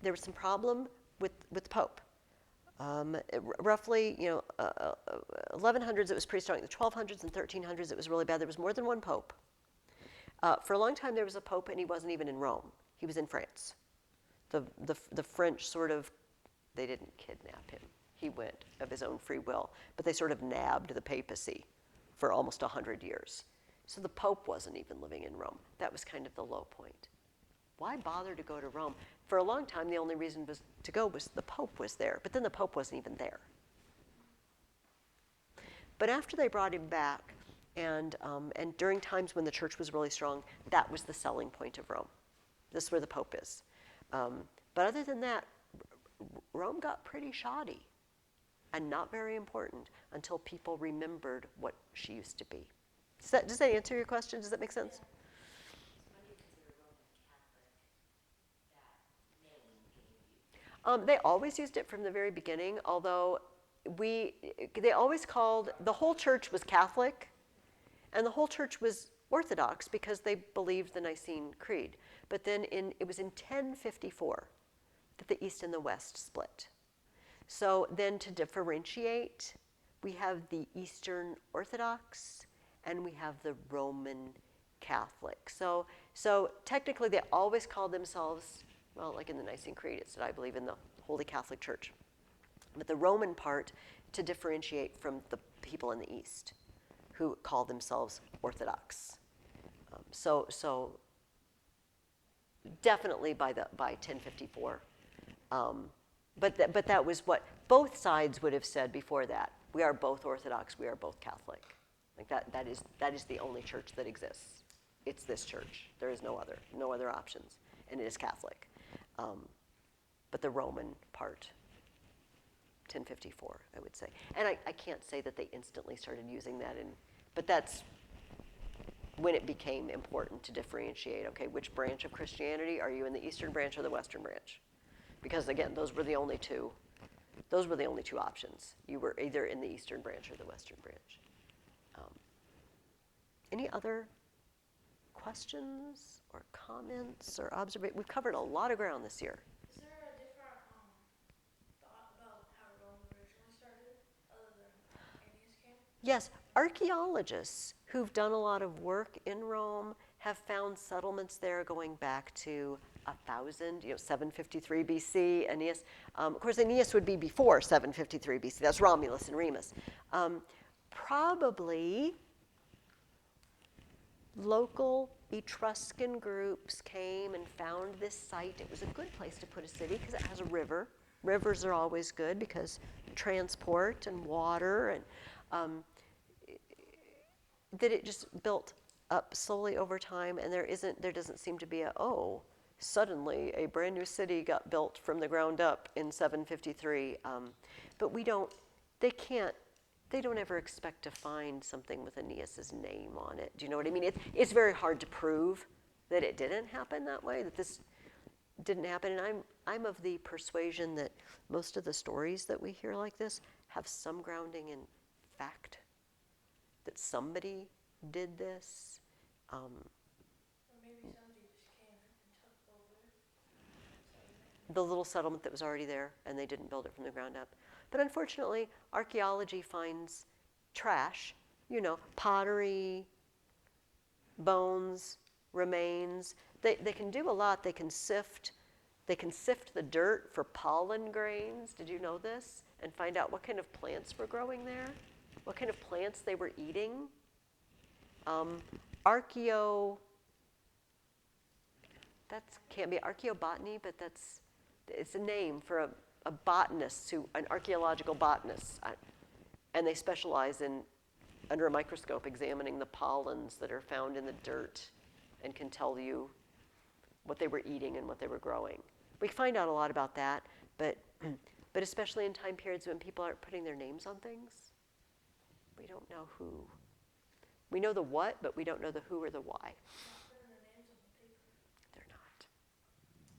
there was some problem with the Pope. Roughly, 1100s it was pretty strong. The 1200s and 1300s it was really bad. There was more than one pope. For a long time there was a pope and he wasn't even in Rome. He was in France. The French sort of, they didn't kidnap him. He went of his own free will, but they sort of nabbed the papacy for almost 100 years. So the Pope wasn't even living in Rome. That was kind of the low point. Why bother to go to Rome? For a long time, the only reason to go was the Pope was there, but then the Pope wasn't even there. But after they brought him back, and during times when the church was really strong, that was the selling point of Rome. This is where the Pope is. But other than that, Rome got pretty shoddy and not very important until people remembered what she used to be. Does that answer your question? Does that make sense? When do you consider Roman Catholic that name being used? They always used it from the very beginning, although they always called, the whole church was Catholic, and the whole church was Orthodox because they believed the Nicene Creed. But then it was in 1054 that the East and the West split. So then to differentiate, we have the Eastern Orthodox and we have the Roman Catholic. So technically they always called themselves, well, like in the Nicene Creed, it said, I believe in the Holy Catholic Church. But the Roman part to differentiate from the people in the East who call themselves Orthodox. So definitely by 1054. But that was what both sides would have said before that. We are both Orthodox, we are both Catholic. Like that is the only church that exists. It's this church. There is no other options. And it is Catholic. But the Roman part, 1054, I would say. And I can't say that they instantly started using that, but that's when it became important to differentiate, okay, which branch of Christianity, are you in the Eastern branch or the Western branch? Because again, those were the only two options. You were either in the Eastern branch or the Western branch. Any other questions or comments or observations? We've covered a lot of ground this year. Is there a different thought about how Rome originally started, other than Aeneas came? Yes, archaeologists who've done a lot of work in Rome have found settlements there going back to 1000, 753 BC. Aeneas, of course, Aeneas would be before 753 BC. That's Romulus and Remus. Probably local Etruscan groups came and found this site. It was a good place to put a city because it has a river. Rivers are always good because transport and water, and that it just built up slowly over time, and there doesn't seem to be suddenly a brand new city got built from the ground up in 753. But they don't ever expect to find something with Aeneas's name on it. Do you know what I mean? It's very hard to prove that it didn't happen that way, that this didn't happen. And I'm of the persuasion that most of the stories that we hear like this have some grounding in fact, that somebody did this. Or maybe somebody just came and took over. The little settlement that was already there, and they didn't build it from the ground up. But unfortunately, archaeology finds trash, pottery, bones, remains. They can do a lot. They can sift the dirt for pollen grains. Did you know this? And find out what kind of plants were growing there, what kind of plants they were eating. That can't be archaeobotany, but it's a name for a botanist, an archaeological botanist, and they specialize in, under a microscope, examining the pollens that are found in the dirt and can tell you what they were eating and what they were growing. We find out a lot about that, but especially in time periods when people aren't putting their names on things, we don't know who. We know the what, but we don't know the who or the why. Not putting their names on the paper. They're not.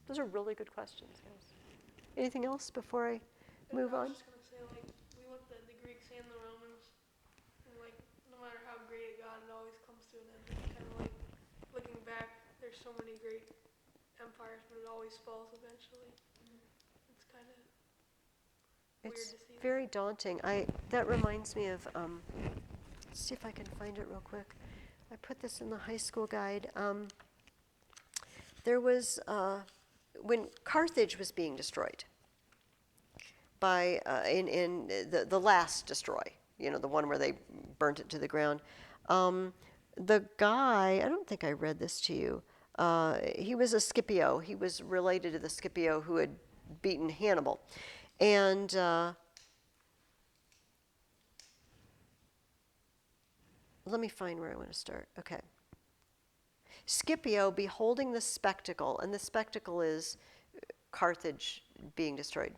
Those are really good questions, guys. Anything else before I move I on? was just gonna say, we want the Greeks and the Romans, and no matter how great it got, it always comes to an end. It's kind of like looking back. There's so many great empires, but it always falls eventually. It's kind of. weird to It's see. very daunting. That reminds me of, let's see if I can find it real quick. I put this in the high school guide. There was, when Carthage was being destroyed by, in the last destroy, the one where they burnt it to the ground, the guy, I don't think I read this to you, he was a Scipio. He was related to the Scipio who had beaten Hannibal. And let me find where I want to start. Okay. Scipio, beholding the spectacle, and the spectacle is Carthage being destroyed,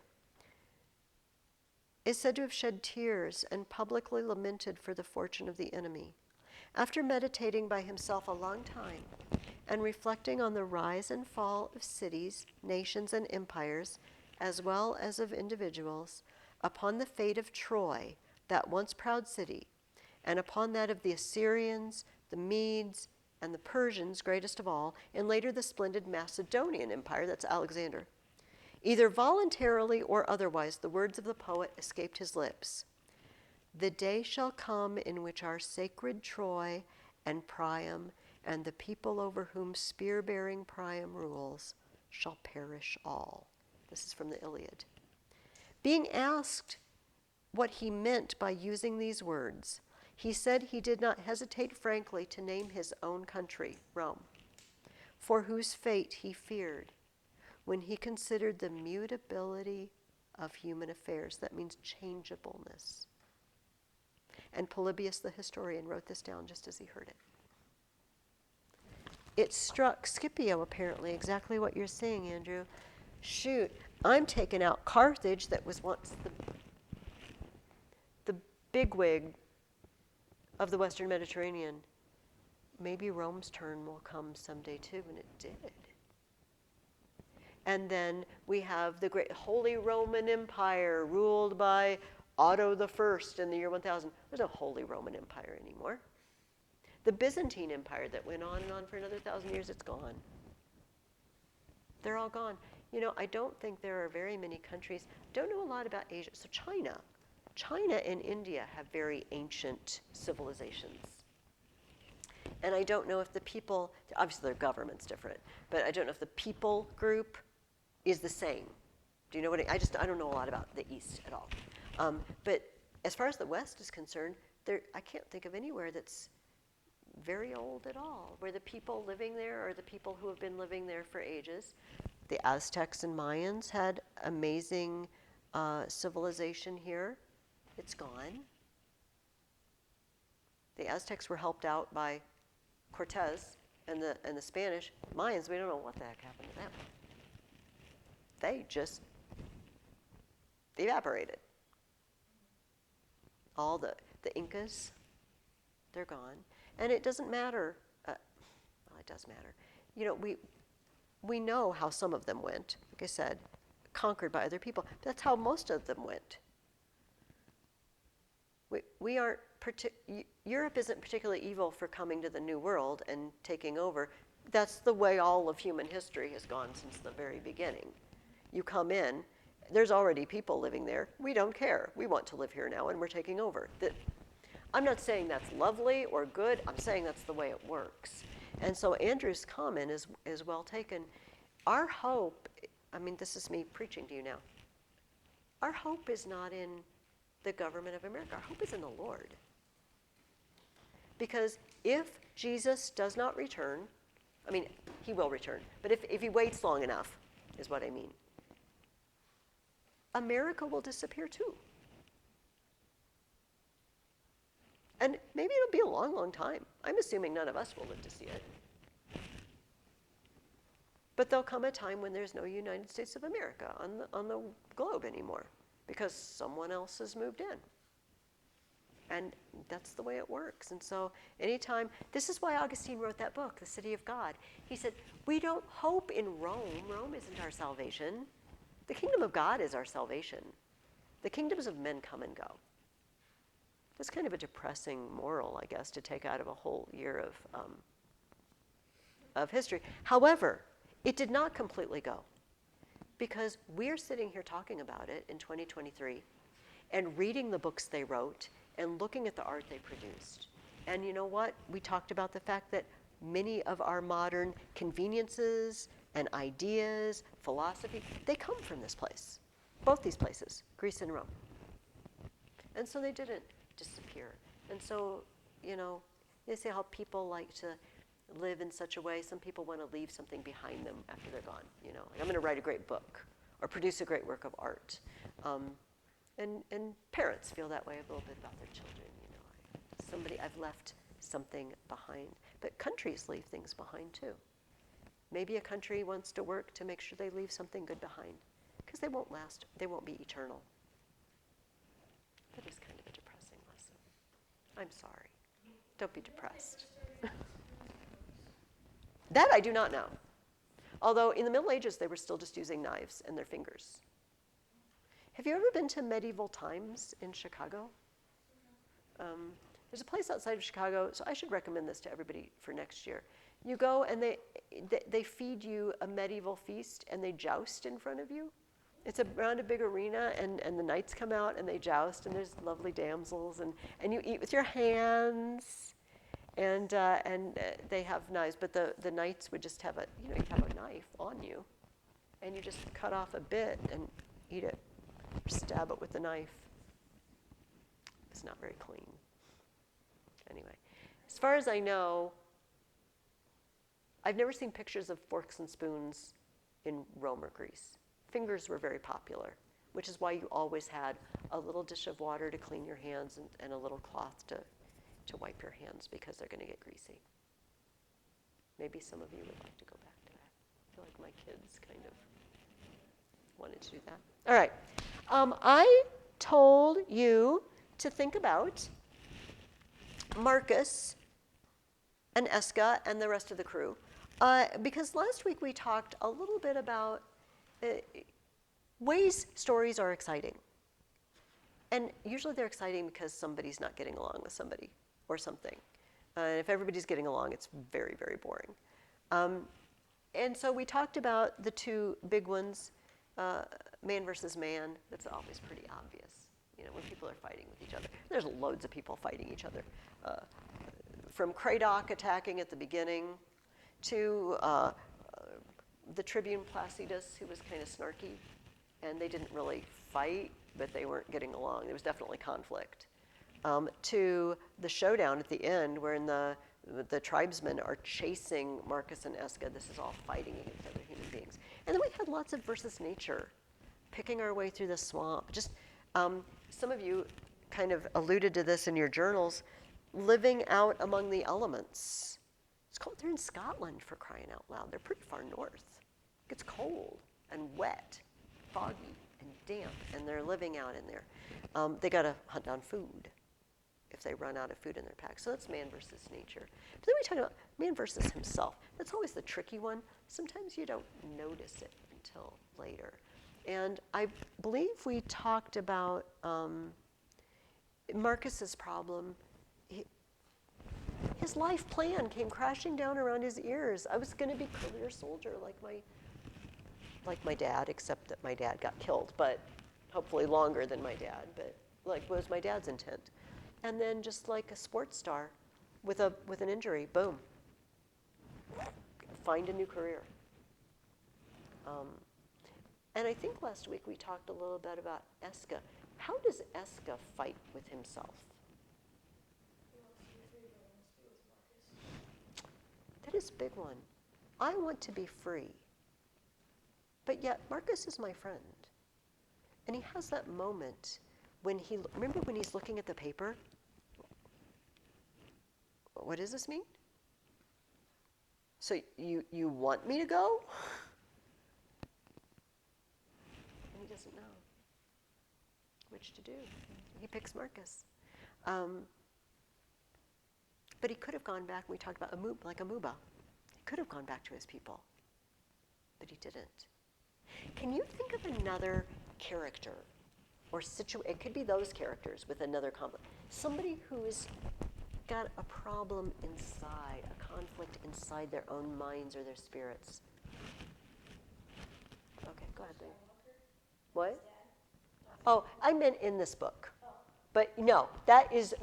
is said to have shed tears and publicly lamented for the fortune of the enemy. After meditating by himself a long time and reflecting on the rise and fall of cities, nations, and empires, as well as of individuals, upon the fate of Troy, that once proud city, and upon that of the Assyrians, the Medes, and the Persians, greatest of all, and later the splendid Macedonian Empire, that's Alexander. Either voluntarily or otherwise, the words of the poet escaped his lips. The day shall come in which our sacred Troy and Priam and the people over whom spear-bearing Priam rules shall perish all. This is from the Iliad. Being asked what he meant by using these words, he said he did not hesitate frankly to name his own country, Rome, for whose fate he feared when he considered the mutability of human affairs. That means changeableness. And Polybius the historian wrote this down just as he heard it. It struck Scipio, apparently, exactly what you're saying, Andrew. Shoot, I'm taking out Carthage, that was once the bigwig of the Western Mediterranean. Maybe Rome's turn will come someday too, and it did. And then we have the great Holy Roman Empire ruled by Otto I in the year 1000. There's no Holy Roman Empire anymore. The Byzantine Empire that went on and on for another 1,000 years, it's gone. They're all gone. I don't think there are very many countries. Don't know a lot about Asia. So China and India have very ancient civilizations. And I don't know if the people, obviously their government's different, but I don't know if the people group is the same. Do you know what I don't know a lot about the East at all. But as far as the West is concerned, I can't think of anywhere that's very old at all, where the people living there are the people who have been living there for ages. The Aztecs and Mayans had amazing civilization here. It's gone. The Aztecs were helped out by Cortez and the Spanish. Mayans, we don't know what the heck happened to them. They just evaporated. All the Incas, they're gone. And it doesn't matter. Well, it does matter. We know how some of them went. Like I said, conquered by other people. That's how most of them went. We aren't Europe isn't particularly evil for coming to the New World and taking over. That's the way all of human history has gone since the very beginning. You come in, there's already people living there. We don't care. We want to live here now, and we're taking over. I'm not saying that's lovely or good. I'm saying that's the way it works. And so Andrew's comment is well taken. Our hope, this is me preaching to you now. Our hope is not in the government of America. Our hope is in the Lord. Because if Jesus does not return, he will return, but if he waits long enough, is what I mean, America will disappear too. And maybe it'll be a long, long time. I'm assuming none of us will live to see it. But there'll come a time when there's no United States of America on the globe anymore because someone else has moved in. And that's the way it works. And so anytime, this is why Augustine wrote that book, The City of God. He said, we don't hope in Rome. Rome isn't our salvation. The kingdom of God is our salvation. The kingdoms of men come and go. That's kind of a depressing moral, I guess, to take out of a whole year of history. However, it did not completely go, because we're sitting here talking about it in 2023. and reading the books they wrote and looking at the art they produced. And you know what? We talked about the fact that many of our modern conveniences and ideas, philosophy, they come from this place. Both these places, Greece and Rome. And so they didn't disappear. And so, you know, they say how people like to live in such a way, some people want to leave something behind them after they're gone. You know, like, I'm going to write a great book or produce a great work of art. And parents feel that way a little bit about their children. You know, I've left something behind. But countries leave things behind too. Maybe a country wants to work to make sure they leave something good behind, because they won't last, they won't be eternal. That is kind of a depressing lesson. I'm sorry. Don't be depressed. That I do not know. Although in the Middle Ages, they were still just using knives and their fingers. Have you ever been to medieval times in Chicago? There's a place outside of Chicago, so I should recommend this to everybody for next year. You go and they feed you a medieval feast and they joust in front of you. It's around a big arena, and the knights come out and they joust, and there's lovely damsels, and you eat with your hands, and they have knives, but the knights would just have you'd have a knife on you, and you just cut off a bit and eat it, or stab it with the knife. It's not very clean. Anyway, as far as I know, I've never seen pictures of forks and spoons in Rome or Greece. Fingers were very popular, which is why you always had a little dish of water to clean your hands and a little cloth to wipe your hands, because they're going to get greasy. Maybe some of you would like to go back to that. I feel like my kids kind of wanted to do that. All right. I told you to think about Marcus and Eska and the rest of the crew, because last week we talked a little bit about ways stories are exciting. And usually they're exciting because somebody's not getting along with somebody or something. If everybody's getting along, it's very, very boring. And so we talked about the two big ones, man versus man. That's always pretty obvious, you know, when people are fighting with each other. There's loads of people fighting each other. From Cradock attacking at the beginning to the Tribune Placidus, who was kind of snarky, and they didn't really fight, but they weren't getting along. There was definitely conflict. To the showdown at the end, wherein the tribesmen are chasing Marcus and Eska. This is all fighting against other human beings. And then we had lots of versus nature, picking our way through the swamp. Just some of you kind of alluded to this in your journals, living out among the elements. It's cold. They're in Scotland, for crying out loud. They're pretty far north. It gets cold and wet, foggy and damp, and they're living out in there. They got to hunt down food if they run out of food in their pack. So that's man versus nature. But then we talk about man versus himself. That's always the tricky one. Sometimes you don't notice it until later. And I believe we talked about Marcus's problem. His life plan came crashing down around his ears. I was going to be a career soldier like my dad, except that my dad got killed, but hopefully longer than my dad. But like was my dad's intent. And then just like a sports star with an injury, boom. Find a new career. And I think last week we talked a little bit about Eska. How does Eska fight with himself? That is a big one. I want to be free. But yet Marcus is my friend. And he has that moment when remember when he's looking at the paper? What does this mean? So you want me to go? And he doesn't know which to do. He picks Marcus. But he could have gone back, we talked about Amuba. He could have gone back to his people, but he didn't. Can you think of another character or it could be those characters with another conflict. Somebody who's got a problem inside, a conflict inside their own minds or their spirits. Okay, go ahead, Dave. What? Oh, I meant in this book. But no, that is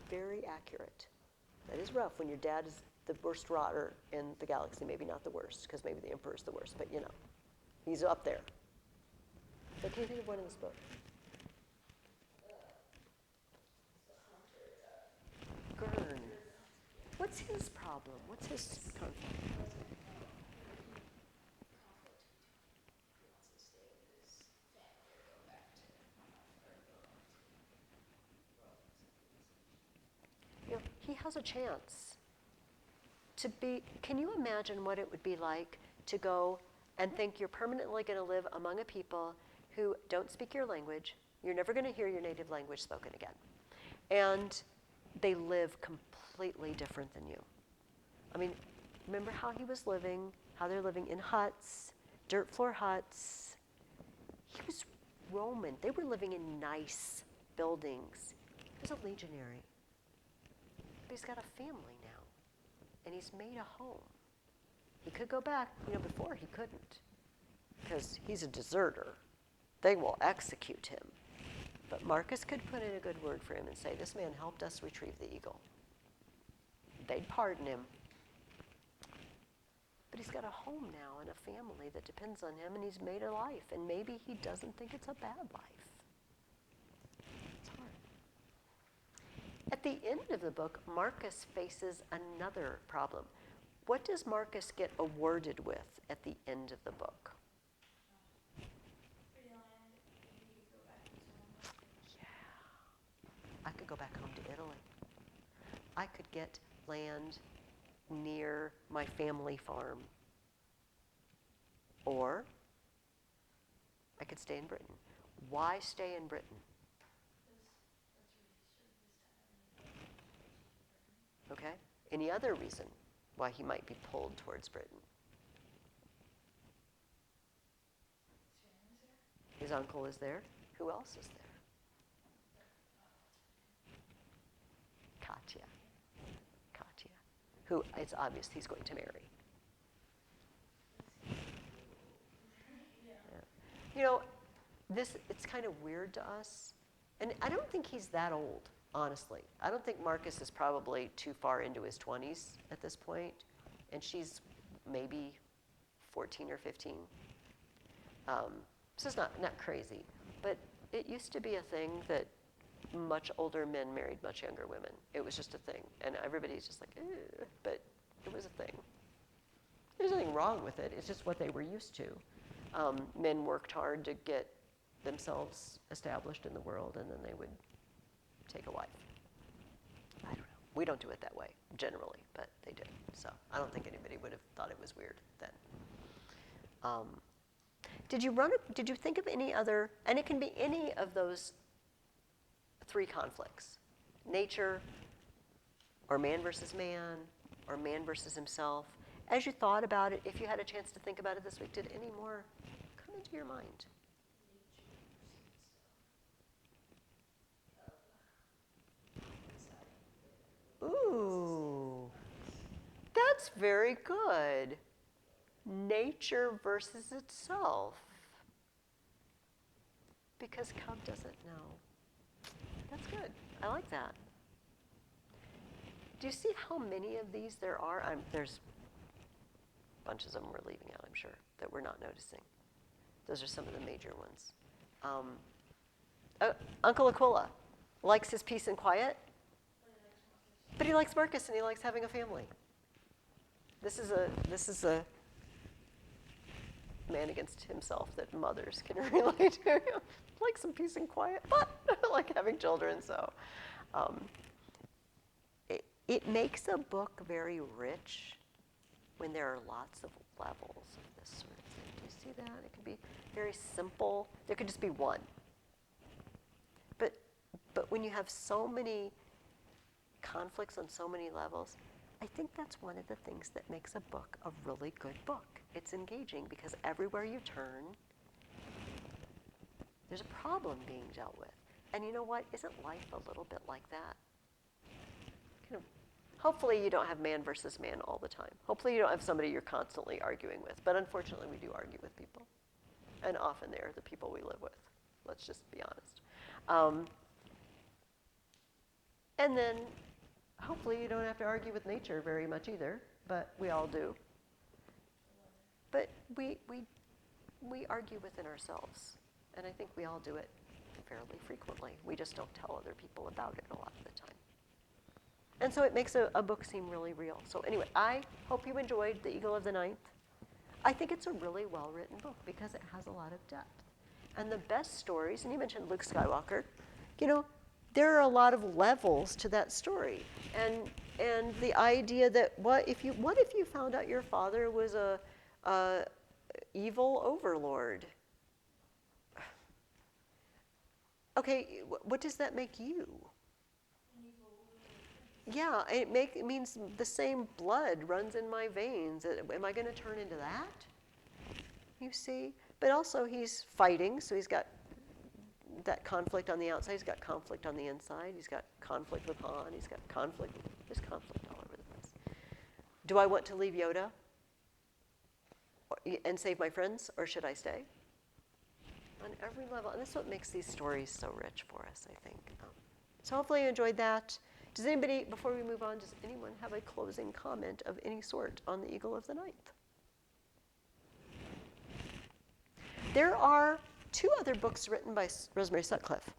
very accurate. That is rough when your dad is the worst rotter in the galaxy. Maybe not the worst, because maybe the Emperor's the worst, but you know, he's up there. But can you think of one in this book? Gurn. What's his problem? What's his conflict? You know, he has a chance to be. Can you imagine what it would be like to go and think you're permanently going to live among a people who don't speak your language? You're never going to hear your native language spoken again. And they live completely different than you. I mean, remember how he was living, how they're living in huts, dirt floor huts. He was Roman. They were living in nice buildings. He was a legionary. But he's got a family now, and he's made a home. He could go back. You know, before he couldn't, because he's a deserter. They will execute him. But Marcus could put in a good word for him and say, this man helped us retrieve the eagle. They'd pardon him. But he's got a home now and a family that depends on him, and he's made a life, and maybe he doesn't think it's a bad life. It's hard. At the end of the book, Marcus faces another problem. What does Marcus get awarded with at the end of the book? I could go back home to Italy. I could get land near my family farm. Or I could stay in Britain. Why stay in Britain? Okay? Any other reason why he might be pulled towards Britain? His uncle is there. Who else is there? Katya, who it's obvious he's going to marry. Yeah. You know, it's kind of weird to us, and I don't think he's that old, honestly. I don't think Marcus is probably too far into his 20s at this point, and she's maybe 14 or 15. So it's not crazy, but it used to be a thing that much older men married much younger women. It was just a thing. And everybody's just like, ew, but it was a thing. There's nothing wrong with it. It's just what they were used to. Men worked hard to get themselves established in the world, and then they would take a wife. I don't know. We don't do it that way, generally, but they did. So I don't think anybody would have thought it was weird then. Did you think of any other, and it can be any of those three conflicts: nature, or man versus man, or man versus himself. As you thought about it, if you had a chance to think about it this week, did any more come into your mind? Ooh, that's very good. Nature versus itself. Because Cub doesn't know. That's good. I like that. Do you see how many of these there are? There's bunches of them we're leaving out, I'm sure, that we're not noticing. Those are some of the major ones. Uncle Aquila likes his peace and quiet, but he likes Marcus and he likes having a family. This is a man against himself that mothers can relate to. Like some peace and quiet, but I like having children. So it makes a book very rich when there are lots of levels of this sort of thing. Do you see that? It can be very simple. There could just be one. But when you have so many conflicts on so many levels, I think that's one of the things that makes a book a really good book. It's engaging because everywhere you turn, there's a problem being dealt with. And you know what? Isn't life a little bit like that? Hopefully you don't have man versus man all the time. Hopefully you don't have somebody you're constantly arguing with. But unfortunately, we do argue with people. And often they're the people we live with. Let's just be honest. Um, and then hopefully you don't have to argue with nature very much either, but we all do. But we argue within ourselves, and I think we all do it fairly frequently. We just don't tell other people about it a lot of the time. And so it makes a book seem really real. So anyway, I hope you enjoyed The Eagle of the Ninth. I think it's a really well-written book because it has a lot of depth. And the best stories, and you mentioned Luke Skywalker, you know, there are a lot of levels to that story. And the idea that what if you found out your father was a evil overlord? Okay, what does that make you? Yeah, it means the same blood runs in my veins. Am I going to turn into that? You see? But also he's fighting, so he's got that conflict on the outside. He's got conflict on the inside. He's got conflict with Han. He's got conflict. There's conflict all over the place. Do I want to leave Yoda and save my friends, or should I stay? On every level. And that's what makes these stories so rich for us, I think. So hopefully you enjoyed that. Does anybody, before we move on, does anyone have a closing comment of any sort on The Eagle of the Ninth? There are 2 other books written by Rosemary Sutcliffe.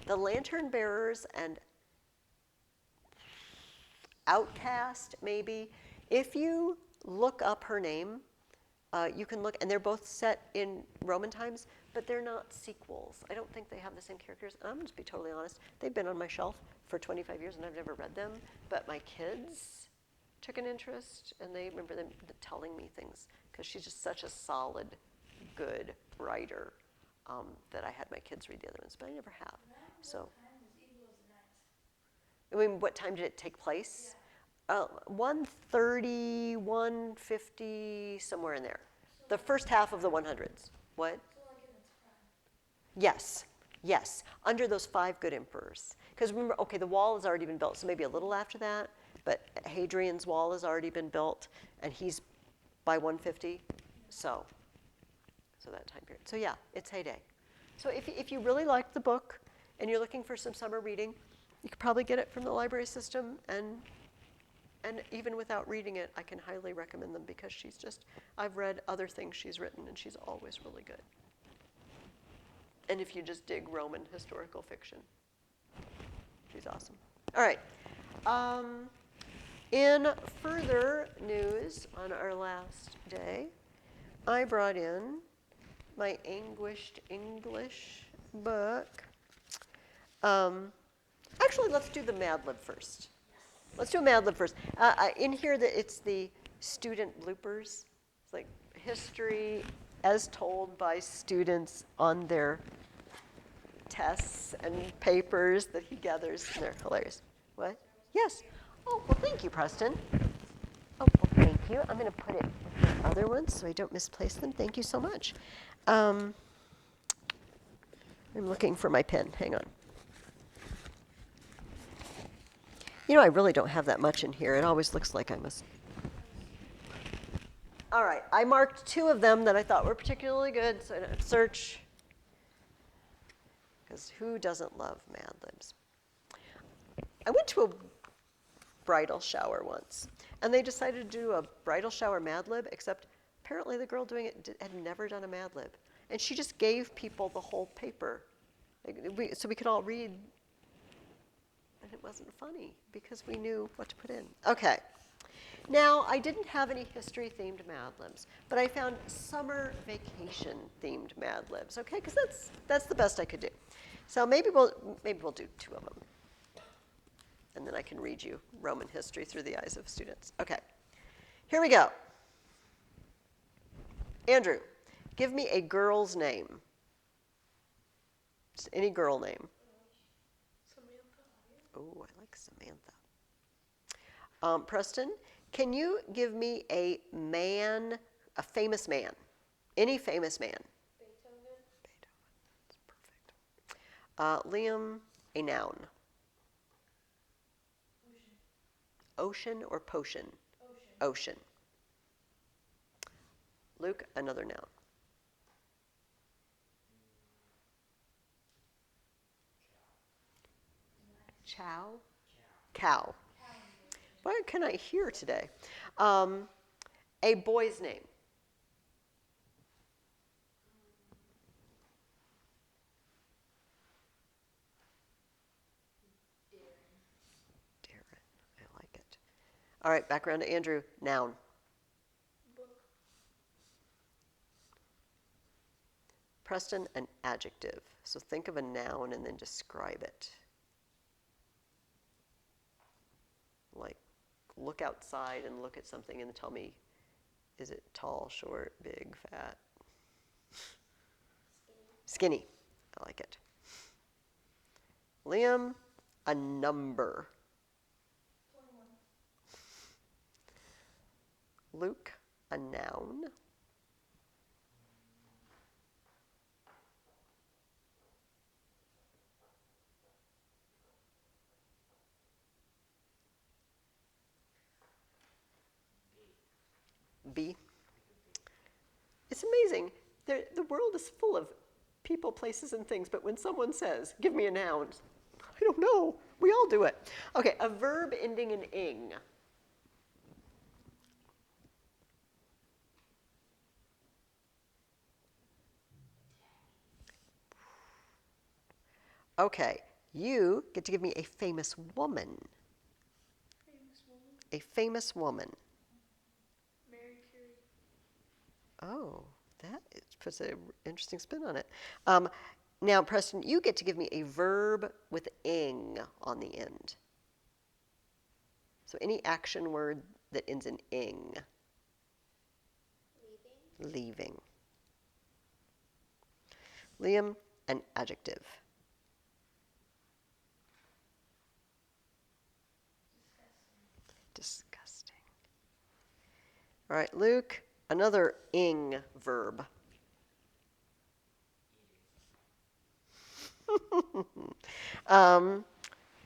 The Lantern Bearers and Outcast, maybe. If you look up her name, you can look, and they're both set in Roman times, but they're not sequels. I don't think they have the same characters. I'm going to be totally honest. They've been on my shelf for 25 years, and I've never read them. But my kids took an interest, and they remember them telling me things, because she's just such a solid, good writer that I had my kids read the other ones, but I never have. So, I mean, what time did it take place? 1:30, 1:50, somewhere in there. The first half of the 100s. What? Yes, yes, under those 5 good emperors. Because remember, okay, the wall has already been built, so maybe a little after that, but Hadrian's wall has already been built, and he's by 150, so that time period. So yeah, it's heyday. So if you really like the book and you're looking for some summer reading, you could probably get it from the library system, and even without reading it, I can highly recommend them because I've read other things she's written, and she's always really good. And if you just dig Roman historical fiction, she's awesome. All right. In further news on our last day, I brought in my Anguished English book. Actually, let's do the Mad Lib first. Let's do a Mad Lib first. In here, it's the student bloopers. It's like history as told by students on their tests and papers that he gathers. And they're hilarious. What? Yes. Oh, well, thank you, Preston. Oh, well, thank you. I'm going to put it with the other ones so I don't misplace them. Thank you so much. I'm looking for my pen. Hang on. You know, I really don't have that much in here. It always looks like I must. All right, I marked 2 of them that I thought were particularly good, so I don't have to search. Because who doesn't love Mad Libs? I went to a bridal shower once, and they decided to do a bridal shower Mad Lib, except apparently the girl doing it had never done a Mad Lib. And she just gave people the whole paper, so we could all read. And it wasn't funny because we knew what to put in. Okay. Now, I didn't have any history-themed Mad Libs, but I found summer vacation-themed Mad Libs. Okay, because that's the best I could do. So maybe we'll do 2 of them, and then I can read you Roman history through the eyes of students. Okay. Here we go. Andrew, give me a girl's name. Just any girl name. Oh, I like Samantha. Preston, can you give me a man, a famous man? Any famous man? Beethoven. That's perfect. Liam, a noun. Ocean or potion? Ocean. Luke, another noun. Chow? Cow. What can I hear today? A boy's name. Darren. I like it. All right, back around to Andrew. Noun. Book. Preston, an adjective. So think of a noun and then describe it. Like, look outside and look at something and tell me, is it tall, short, big, fat? Skinny. I like it. Liam, a number. 21. Luke, a noun. B. It's amazing. The world is full of people, places, and things, but when someone says, give me a noun, I don't know. We all do it. Okay, a verb ending in ing. Okay, you get to give me a famous woman. Famous woman. A famous woman. Mary Curie. Oh, that puts an interesting spin on it. Now, Preston, you get to give me a verb with ing on the end. So any action word that ends in ing. Leaving. Liam, an adjective. Disgusting. All right, Luke, another ing verb.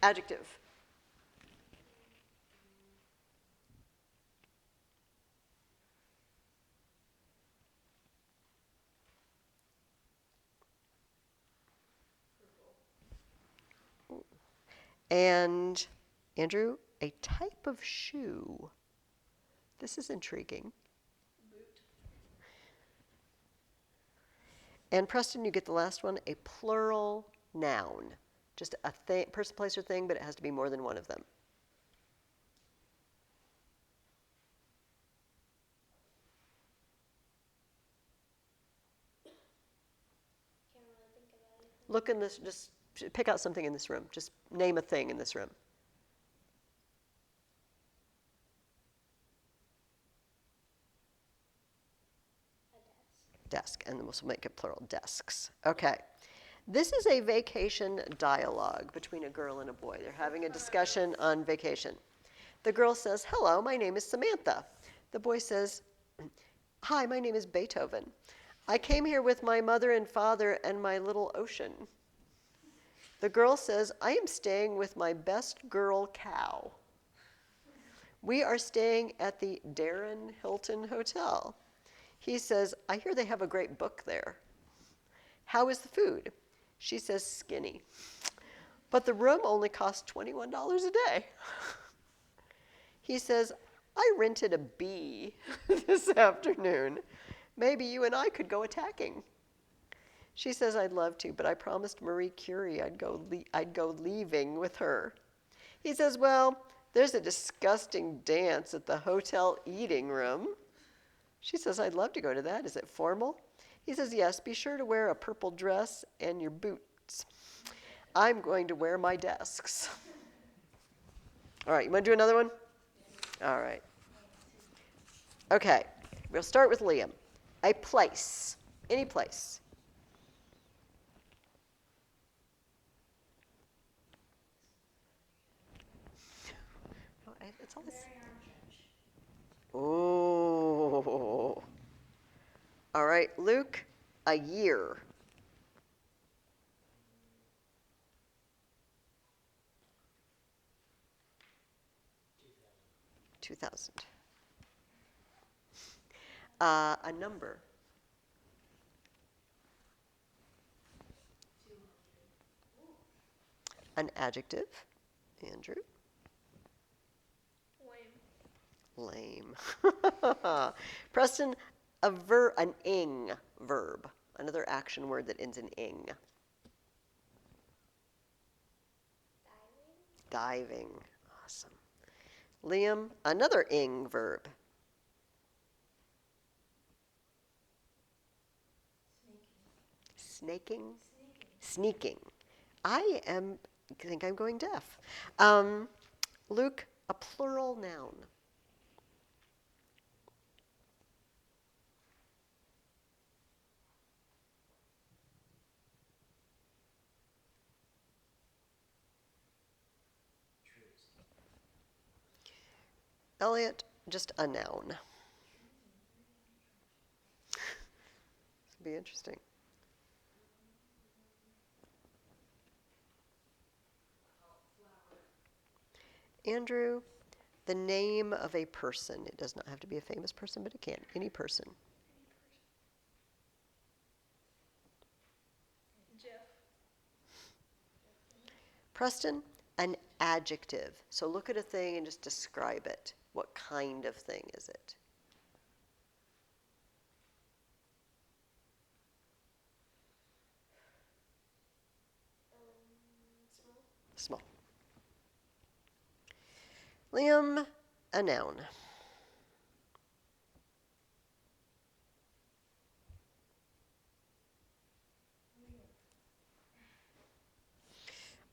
Adjective. And Andrew, a type of shoe. This is intriguing. Boot. And Preston, you get the last one, a plural noun. Just a person, place, or thing, but it has to be more than one of them. Can't really think of anything. Look in this, just pick out something in this room. Just name a thing in this room. A desk. Desk, and then we'll make it plural, desks. Okay. This is a vacation dialogue between a girl and a boy. They're having a discussion on vacation. The girl says, hello, my name is Samantha. The boy says, hi, my name is Beethoven. I came here with my mother and father and my little ocean. The girl says, I am staying with my best girl cow. We are staying at the Darren Hilton Hotel. He says, I hear they have a great book there. How is the food? She says, skinny. But the room only costs $21 a day. He says, I rented a bee this afternoon. Maybe you and I could go attacking. She says, I'd love to, but I promised Marie Curie I'd go leaving with her. He says, well, there's a disgusting dance at the hotel eating room. She says, I'd love to go to that. Is it formal? He says, yes, be sure to wear a purple dress and your boots. I'm going to wear my desks. All right, you want to do another one? All right. Okay, we'll start with Liam. A place, any place. It's always... Oh. All right, Luke, a year. 2000. A number. 200. An adjective. Andrew? Lame. Lame. Preston, an ing verb. Another action word that ends in ing. Diving. Awesome. Liam, another ing verb. Snaking? Sneaking. I think I'm going deaf. Luke, a plural noun. Elliot, just a noun. This would be interesting. Andrew, the name of a person. It does not have to be a famous person, but it can. Any person. Jeff. Preston, an adjective. So look at a thing and just describe it. What kind of thing is it? Small. Small. Liam, a noun.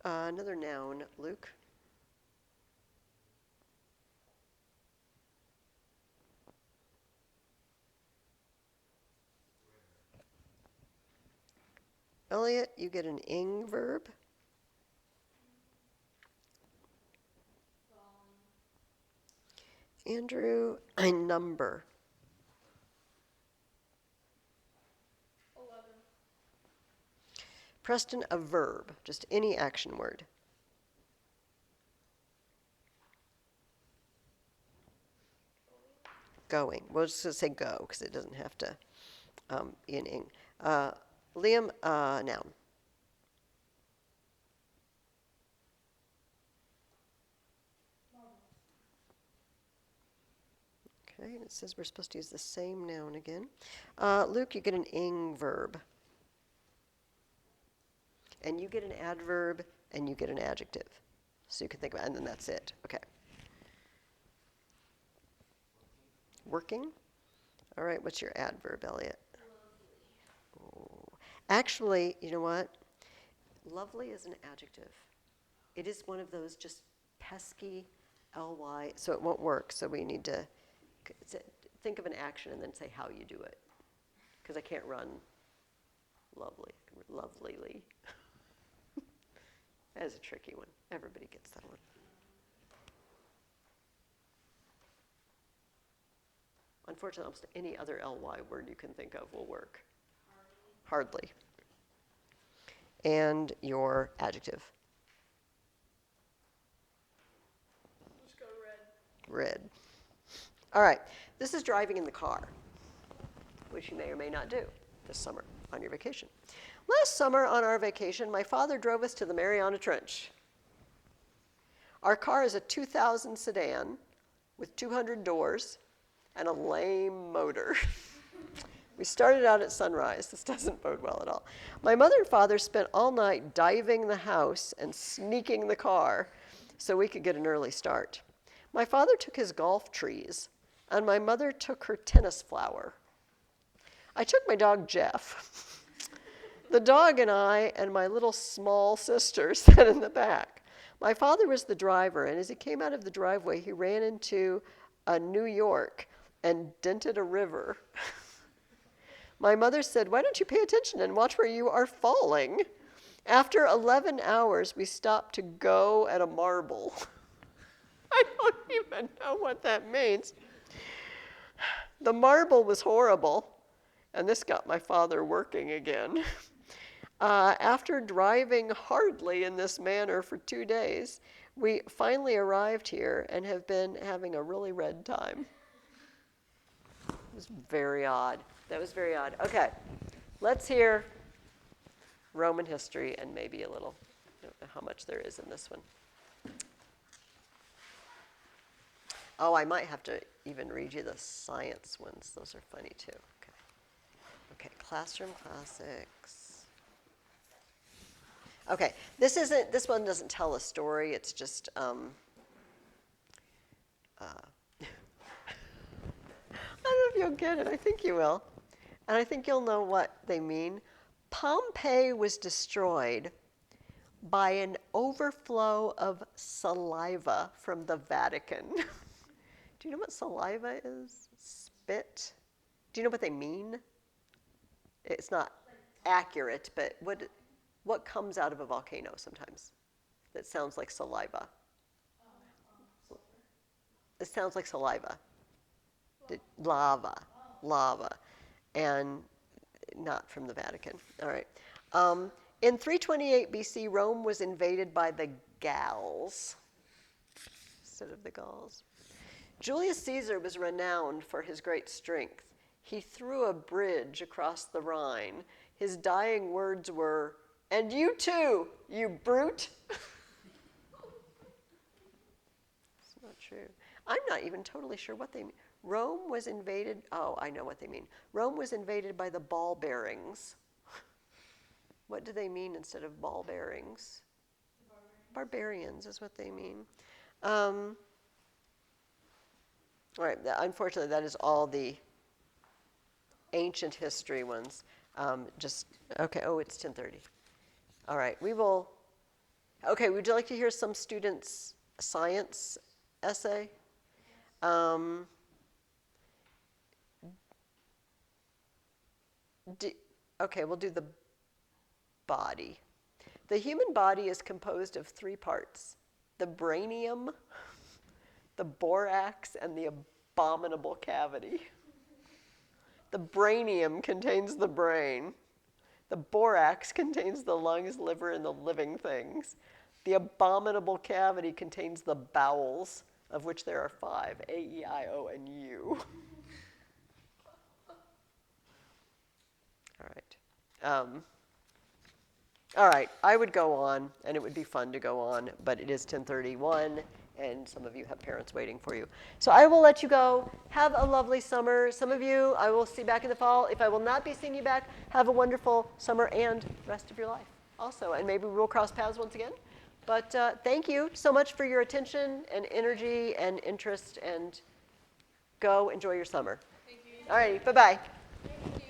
Another noun, Luke. Elliot, you get an ing verb. Andrew, a number. 11. Preston, a verb. Just any action word. Going. We'll just say go because it doesn't have to in ing. Liam, noun. Okay, and it says we're supposed to use the same noun again. Luke, you get an ing verb. And you get an adverb, and you get an adjective. So you can think about it, and then that's it. Okay. Working? All right, what's your adverb, Elliot? Lovely. Oh. Actually, you know what? Lovely is an adjective. It is one of those just pesky ly, so it won't work. So we need to think of an action and then say how you do it. Because I can't run lovelily. That is a tricky one. Everybody gets that one. Unfortunately, almost any other ly word you can think of will work. Hardly. And your adjective. Let's go red. Red. All right. This is driving in the car, which you may or may not do this summer on your vacation. Last summer on our vacation, my father drove us to the Mariana Trench. Our car is a 2000 sedan with 200 doors and a lame motor. We started out at sunrise. This doesn't bode well at all. My mother and father spent all night diving the house and sneaking the car so we could get an early start. My father took his golf trees, and my mother took her tennis flower. I took my dog, Jeff. The dog and I and my little small sister sat in the back. My father was the driver, and as he came out of the driveway, he ran into New York and dented a river. My mother said, "Why don't you pay attention and watch where you are falling?" After 11 hours, we stopped to go at a marble. I don't even know what that means. The marble was horrible, and this got my father working again. After driving hardly in this manner for 2 days, we finally arrived here and have been having a really red time. It was very odd. That was very odd. Okay, let's hear Roman history and maybe a little, I don't know how much there is in this one. Oh, I might have to even read you the science ones. Those are funny too. Okay. Okay, classroom classics. Okay, this one doesn't tell a story. It's just, I don't know if you'll get it. I think you will. And I think you'll know what they mean. Pompeii was destroyed by an overflow of saliva from the Vatican. Do you know what saliva is? Spit? Do you know what they mean? It's not accurate, but what comes out of a volcano sometimes that sounds like saliva? It sounds like saliva. Lava. Lava. And not from the Vatican. All right. In 328 BC, Rome was invaded by the Gauls instead of the Gauls. Julius Caesar was renowned for his great strength. He threw a bridge across the Rhine. His dying words were, "And you too, you brute." It's not true. I'm not even totally sure what they mean. Rome was invaded. Oh, I know what they mean. Rome was invaded by the ball bearings. What do they mean instead of ball bearings? Barbarians is what they mean. All right, unfortunately, that is all the ancient history ones. Okay, oh, it's 10:30. All right, okay, would you like to hear some students' science essay? Okay, we'll do the body. The human body is composed of 3 parts: the brainium, the borax, and the abominable cavity. The brainium contains the brain. The borax contains the lungs, liver, and the living things. The abominable cavity contains the bowels, of which there are 5, A, E, I, O, and U. All right. All right, I would go on, and it would be fun to go on, but it is 10:31, and some of you have parents waiting for you. So I will let you go. Have a lovely summer. Some of you I will see back in the fall. If I will not be seeing you back, have a wonderful summer and rest of your life also. And maybe we will cross paths once again. But thank you so much for your attention and energy and interest, and go enjoy your summer. Thank you. All righty, bye-bye. Thank you.